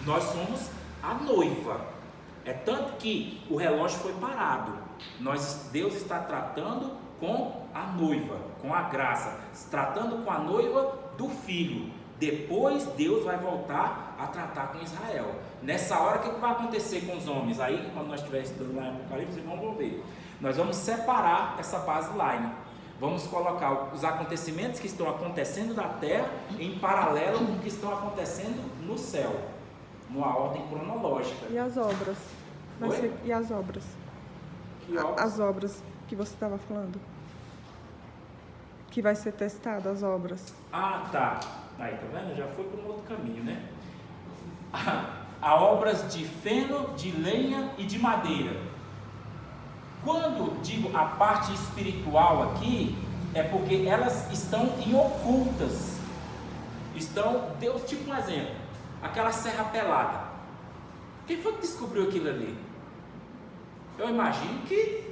nós somos a noiva. É tanto que o relógio foi parado. Deus está tratando com a noiva, com a graça, tratando com a noiva do filho. Depois Deus vai voltar a tratar com Israel. Nessa hora, o que vai acontecer com os homens? Aí, quando nós estivermos estudando lá em Apocalipse, vocês vão ver. Nós vamos separar essa baseline. Vamos colocar os acontecimentos que estão acontecendo na terra em paralelo com o que estão acontecendo no céu, numa ordem cronológica. E as obras? E as obras? Que obras? As obras que você estava falando. Que vai ser testado, as obras. Ah, tá. Aí, tá vendo? Já foi para um outro caminho, né? Há obras de feno, de lenha e de madeira. Quando digo a parte espiritual aqui, é porque elas estão em ocultas. Deus, tipo um exemplo, aquela serra pelada. Quem foi que descobriu aquilo ali? Eu imagino que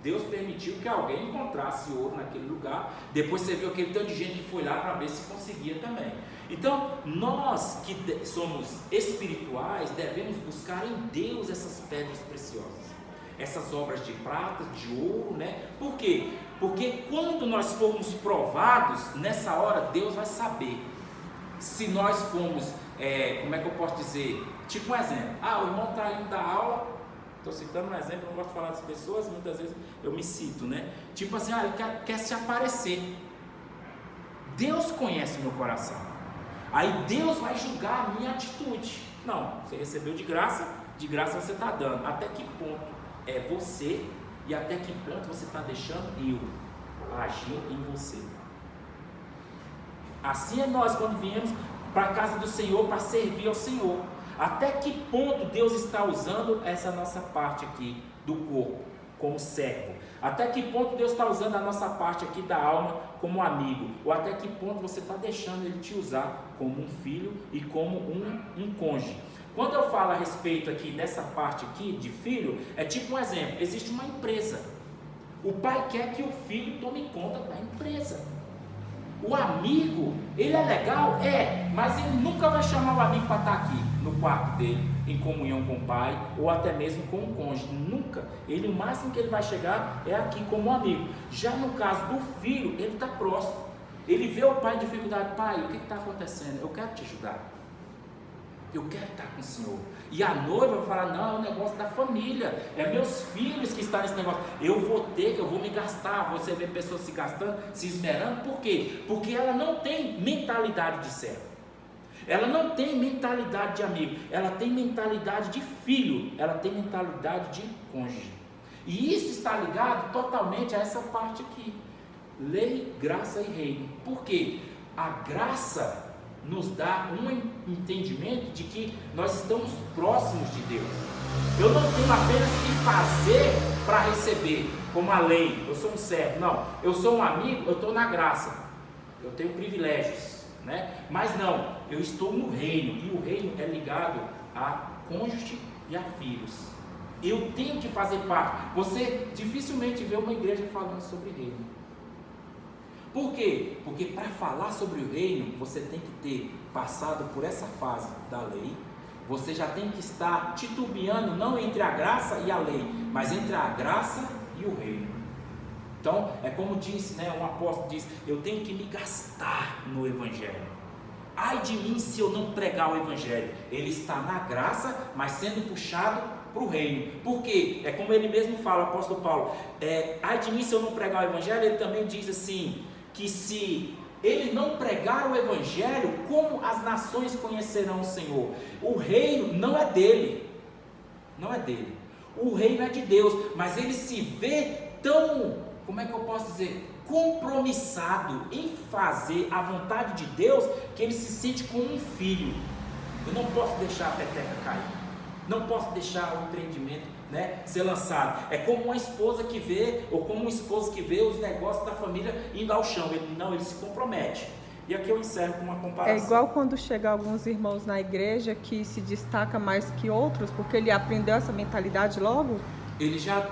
Deus permitiu que alguém encontrasse ouro naquele lugar. Depois você viu aquele tanto de gente que foi lá para ver se conseguia também. Então, nós que somos espirituais, devemos buscar em Deus essas pedras preciosas, essas obras de prata, de ouro, né? Por quê? Porque quando nós formos provados, nessa hora Deus vai saber se nós fomos, como é que eu posso dizer? Tipo um exemplo, o irmão está indo dar aula, estou citando um exemplo, não gosto de falar das pessoas, muitas vezes eu me cito, né? Tipo assim, ele quer se aparecer. Deus conhece o meu coração. Aí Deus vai julgar a minha atitude. Não, você recebeu de graça você está dando. Até que ponto é você e até que ponto você está deixando eu agir em você? Assim é nós quando viemos para a casa do Senhor para servir ao Senhor. Até que ponto Deus está usando essa nossa parte aqui do corpo como servo? Até que ponto Deus está usando a nossa parte aqui da alma como amigo? Ou até que ponto você está deixando Ele te usar como um filho e como um cônjuge? Quando eu falo a respeito aqui dessa parte aqui de filho, é tipo um exemplo, existe uma empresa. O pai quer que o filho tome conta da empresa. O amigo, ele é legal? É, mas ele nunca vai chamar o amigo para estar aqui no quarto dele, em comunhão com o pai, ou até mesmo com o cônjuge. Nunca. O máximo que ele vai chegar é aqui como amigo. Já no caso do filho, ele está próximo. Ele vê o pai em dificuldade. Pai, o que está acontecendo? Eu quero te ajudar. Eu quero estar com o Senhor. E a noiva vai falar, não, é um negócio da família, é meus filhos que estão nesse negócio, eu vou me gastar. Você vê pessoas se gastando, se esmerando, por quê? Porque ela não tem mentalidade de servo, ela não tem mentalidade de amigo, ela tem mentalidade de filho, ela tem mentalidade de cônjuge. E isso está ligado totalmente a essa parte aqui, lei, graça e reino. Por quê? A graça nos dá um entendimento de que nós estamos próximos de Deus. Eu não tenho apenas que fazer para receber, como a lei, eu sou um servo. Não, eu sou um amigo, eu estou na graça, eu tenho privilégios, né? Mas não, eu estou no reino, e o reino é ligado a cônjuge e a filhos. Eu tenho que fazer parte. Você dificilmente vê uma igreja falando sobre reino. Por quê? Porque para falar sobre o reino, você tem que ter passado por essa fase da lei. Você já tem que estar titubeando, não entre a graça e a lei, mas entre a graça e o reino. Então, é como disse, né, um apóstolo diz, eu tenho que me gastar no evangelho. Ai de mim se eu não pregar o evangelho. Ele está na graça, mas sendo puxado para o reino. Por quê? É como ele mesmo fala, o apóstolo Paulo. Ai de mim se eu não pregar o evangelho. Ele também diz assim, que se ele não pregar o evangelho, como as nações conhecerão o Senhor? O reino não é dele. Não é dele. O reino é de Deus. Mas ele se vê tão, como é que eu posso dizer, compromissado em fazer a vontade de Deus, que ele se sente como um filho. Eu não posso deixar a peteca cair, não posso deixar o empreendimento, né, ser lançado. É como uma esposa que vê, ou como um esposo que vê os negócios da família indo ao chão. Ele se compromete. E aqui eu encerro com uma comparação. É igual quando chega alguns irmãos na igreja que se destaca mais que outros, porque ele aprendeu essa mentalidade logo. Ele já,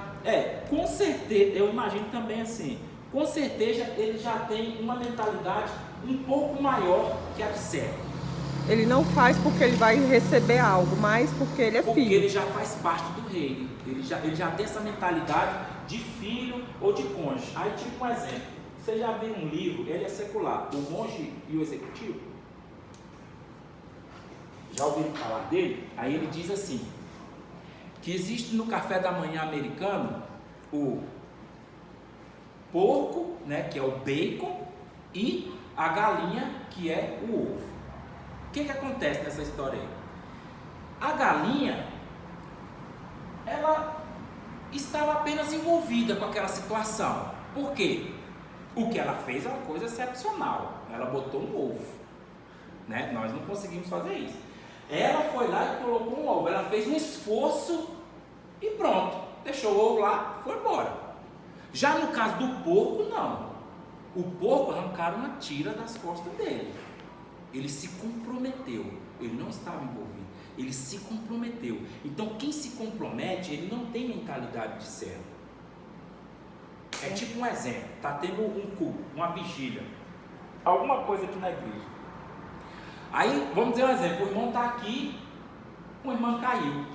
com certeza, eu imagino também assim, com certeza ele já tem uma mentalidade um pouco maior que a de servo. Ele não faz porque ele vai receber algo, mas porque ele é filho. Porque ele já faz parte do reino. Ele já tem essa mentalidade de filho ou de cônjuge. Aí, tipo um exemplo. Você já viu um livro, ele é secular, O Monge e o Executivo? Já ouviram falar dele? Aí ele diz assim, que existe no café da manhã americano o porco, né, que é o bacon, e a galinha, que é o ovo. O que acontece nessa história aí? A galinha, ela estava apenas envolvida com aquela situação. Por quê? O que ela fez é uma coisa excepcional. Ela botou um ovo, né? Nós não conseguimos fazer isso. Ela foi lá e colocou um ovo. Ela fez um esforço e pronto. Deixou o ovo lá, foi embora. Já no caso do porco, não. O porco arrancaram uma tira das costas dele. Ele se comprometeu. Ele não estava envolvido. Ele se comprometeu. Então, quem se compromete, ele não tem mentalidade de servo. É tipo um exemplo. Está tendo um culto, uma vigília, alguma coisa aqui na igreja. Aí, vamos dizer um exemplo. O irmão está aqui, o irmão caiu.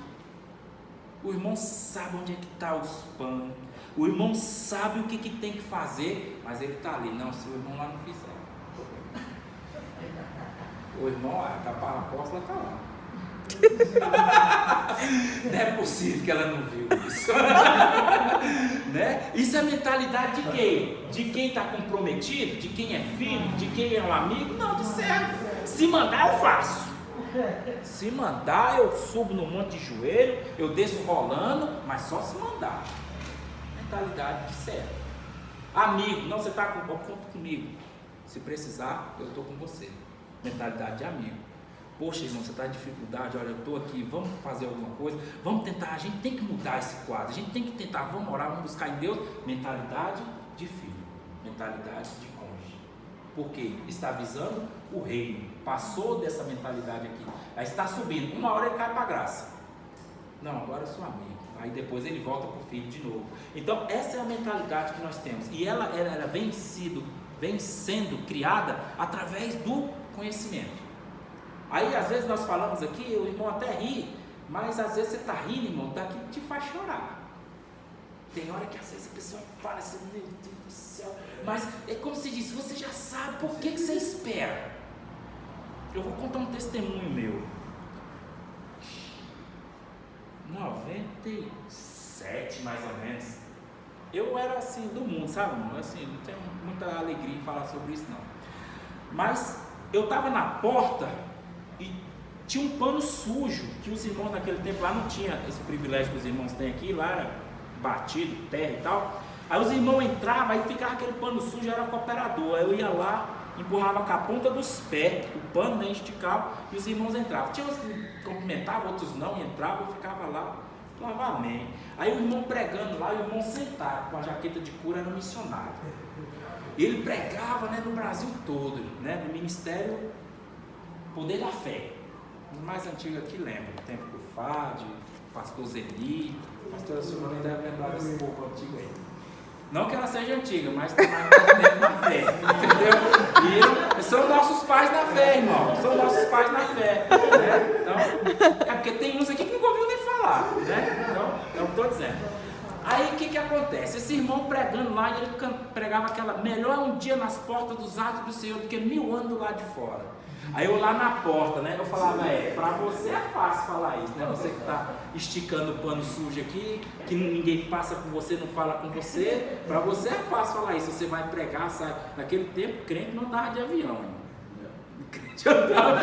O irmão sabe onde é que está os panos. O irmão sabe o que tem que fazer, mas ele está ali. Não, se o irmão lá não fizer. O irmão, a apóstola está lá. Não é possível que ela não viu isso. Né? Isso é mentalidade de quem? De quem está comprometido? De quem é filho? De quem é um amigo? Não, de servo. Se mandar, eu faço. Se mandar, eu subo no monte de joelho, eu desço rolando, mas só se mandar. Mentalidade de servo. Amigo, não, você está conta comigo. Se precisar, eu estou com você. Mentalidade de amigo. Poxa, irmão, você está em dificuldade, olha, eu estou aqui, vamos fazer alguma coisa, vamos tentar, a gente tem que mudar esse quadro, a gente tem que tentar, vamos orar, vamos buscar em Deus. Mentalidade de filho, mentalidade de cônjuge. Porque está visando o reino, passou dessa mentalidade aqui, aí está subindo, uma hora ele cai para a graça. Não, agora eu sou amigo. Aí depois ele volta para o filho de novo. Então essa é a mentalidade que nós temos. E ela vem sendo criada através do conhecimento. Aí às vezes nós falamos aqui, o irmão até ri, mas às vezes você está rindo, irmão, daqui te faz chorar. Tem hora que às vezes a pessoa fala assim, meu Deus do céu, mas é como se diz, você já sabe por que você espera. Eu vou contar um testemunho meu. 97 mais ou menos. Eu era assim do mundo, sabe, irmão? Assim, não tenho muita alegria em falar sobre isso não. Mas eu estava na porta e tinha um pano sujo, que os irmãos naquele tempo lá não tinha esse privilégio que os irmãos têm aqui, lá era batido, terra e tal. Aí os irmãos entravam, aí ficava aquele pano sujo, era cooperador. Aí eu ia lá, empurrava com a ponta dos pés, o pano, né, esticava, e os irmãos entravam. Tinha uns que cumprimentavam, outros não, entravam, eu ficava lá, falava amém. Aí o irmão pregando lá, e o irmão sentado com a jaqueta de couro, era um missionário. Ele pregava, né, no Brasil todo, né, no ministério Poder da Fé. O mais antigo aqui lembra, o tempo do Fade, pastor Zeli, pastor Silvana deve lembrar desse povo antigo aí. Não que ela seja antiga, mas tem mais tempo na fé, entendeu? E são nossos pais na fé, irmão, são nossos pais na fé, né? Então, é porque tem uns aqui que nunca ouviu nem falar, né? Então, é o que eu estou dizendo. Aí o que acontece? Esse irmão pregando lá, e ele pregava aquela, melhor um dia nas portas dos atos do Senhor do que 1000 anos do lado de fora. Aí eu lá na porta, né, eu falava, pra você é fácil falar isso, né, você que está esticando o pano sujo aqui, que ninguém passa com você, não fala com você, para você é fácil falar isso, você vai pregar, sabe? Naquele tempo, crente não andava de avião, irmão. Crente andava,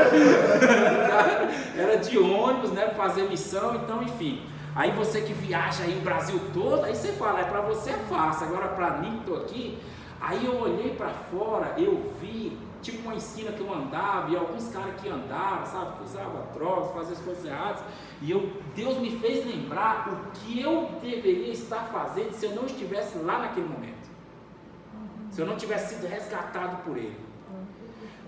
era de ônibus, né, fazer missão, então enfim. Aí você que viaja aí o Brasil todo, aí você fala, para você é fácil, agora para mim que estou aqui. Aí eu olhei para fora, eu vi, tipo uma esquina que eu andava, e alguns caras que andavam, sabe, que usavam drogas, faziam as coisas erradas, e Deus me fez lembrar o que eu deveria estar fazendo se eu não estivesse lá naquele momento, se eu não tivesse sido resgatado por Ele.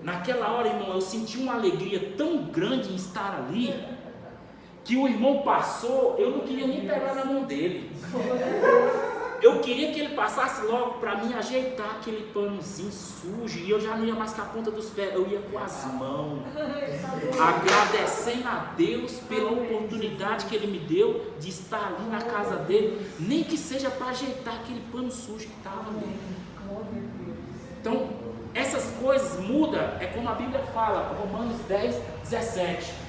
Naquela hora, irmão, eu senti uma alegria tão grande em estar ali, que o irmão passou, eu não queria nem pegar na mão dele. Eu queria que ele passasse logo para mim ajeitar aquele panozinho sujo, e eu já não ia mais com a ponta dos pés, eu ia com as mãos, agradecendo a Deus pela oportunidade que Ele me deu de estar ali na casa dele, nem que seja para ajeitar aquele pano sujo que estava ali. Então, essas coisas mudam, é como a Bíblia fala, Romanos 10, 17.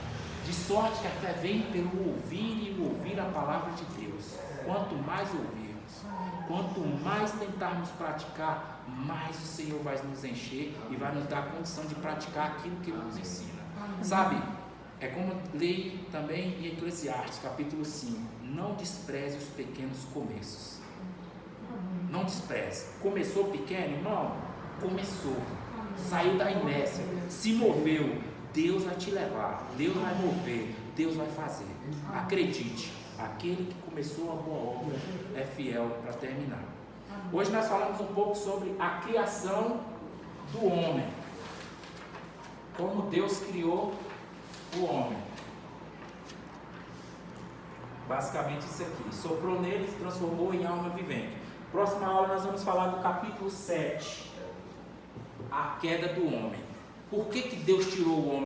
De sorte que a fé vem pelo ouvir e ouvir a palavra de Deus. Quanto mais ouvirmos, quanto mais tentarmos praticar, mais o Senhor vai nos encher e vai nos dar a condição de praticar aquilo que Ele nos ensina. Sabe, é como lei também em Eclesiastes, capítulo 5. Não despreze os pequenos começos. Não despreze. Começou pequeno, irmão? Começou. Saiu da inércia, se moveu. Deus vai te levar, Deus vai mover, Deus vai fazer. Acredite, aquele que começou a boa obra é fiel para terminar. Hoje nós falamos um pouco sobre a criação do homem. Como Deus criou o homem. Basicamente isso aqui. Soprou nele e se transformou em alma vivente. Próxima aula nós vamos falar do capítulo 7. A queda do homem. Por que Deus tirou o homem?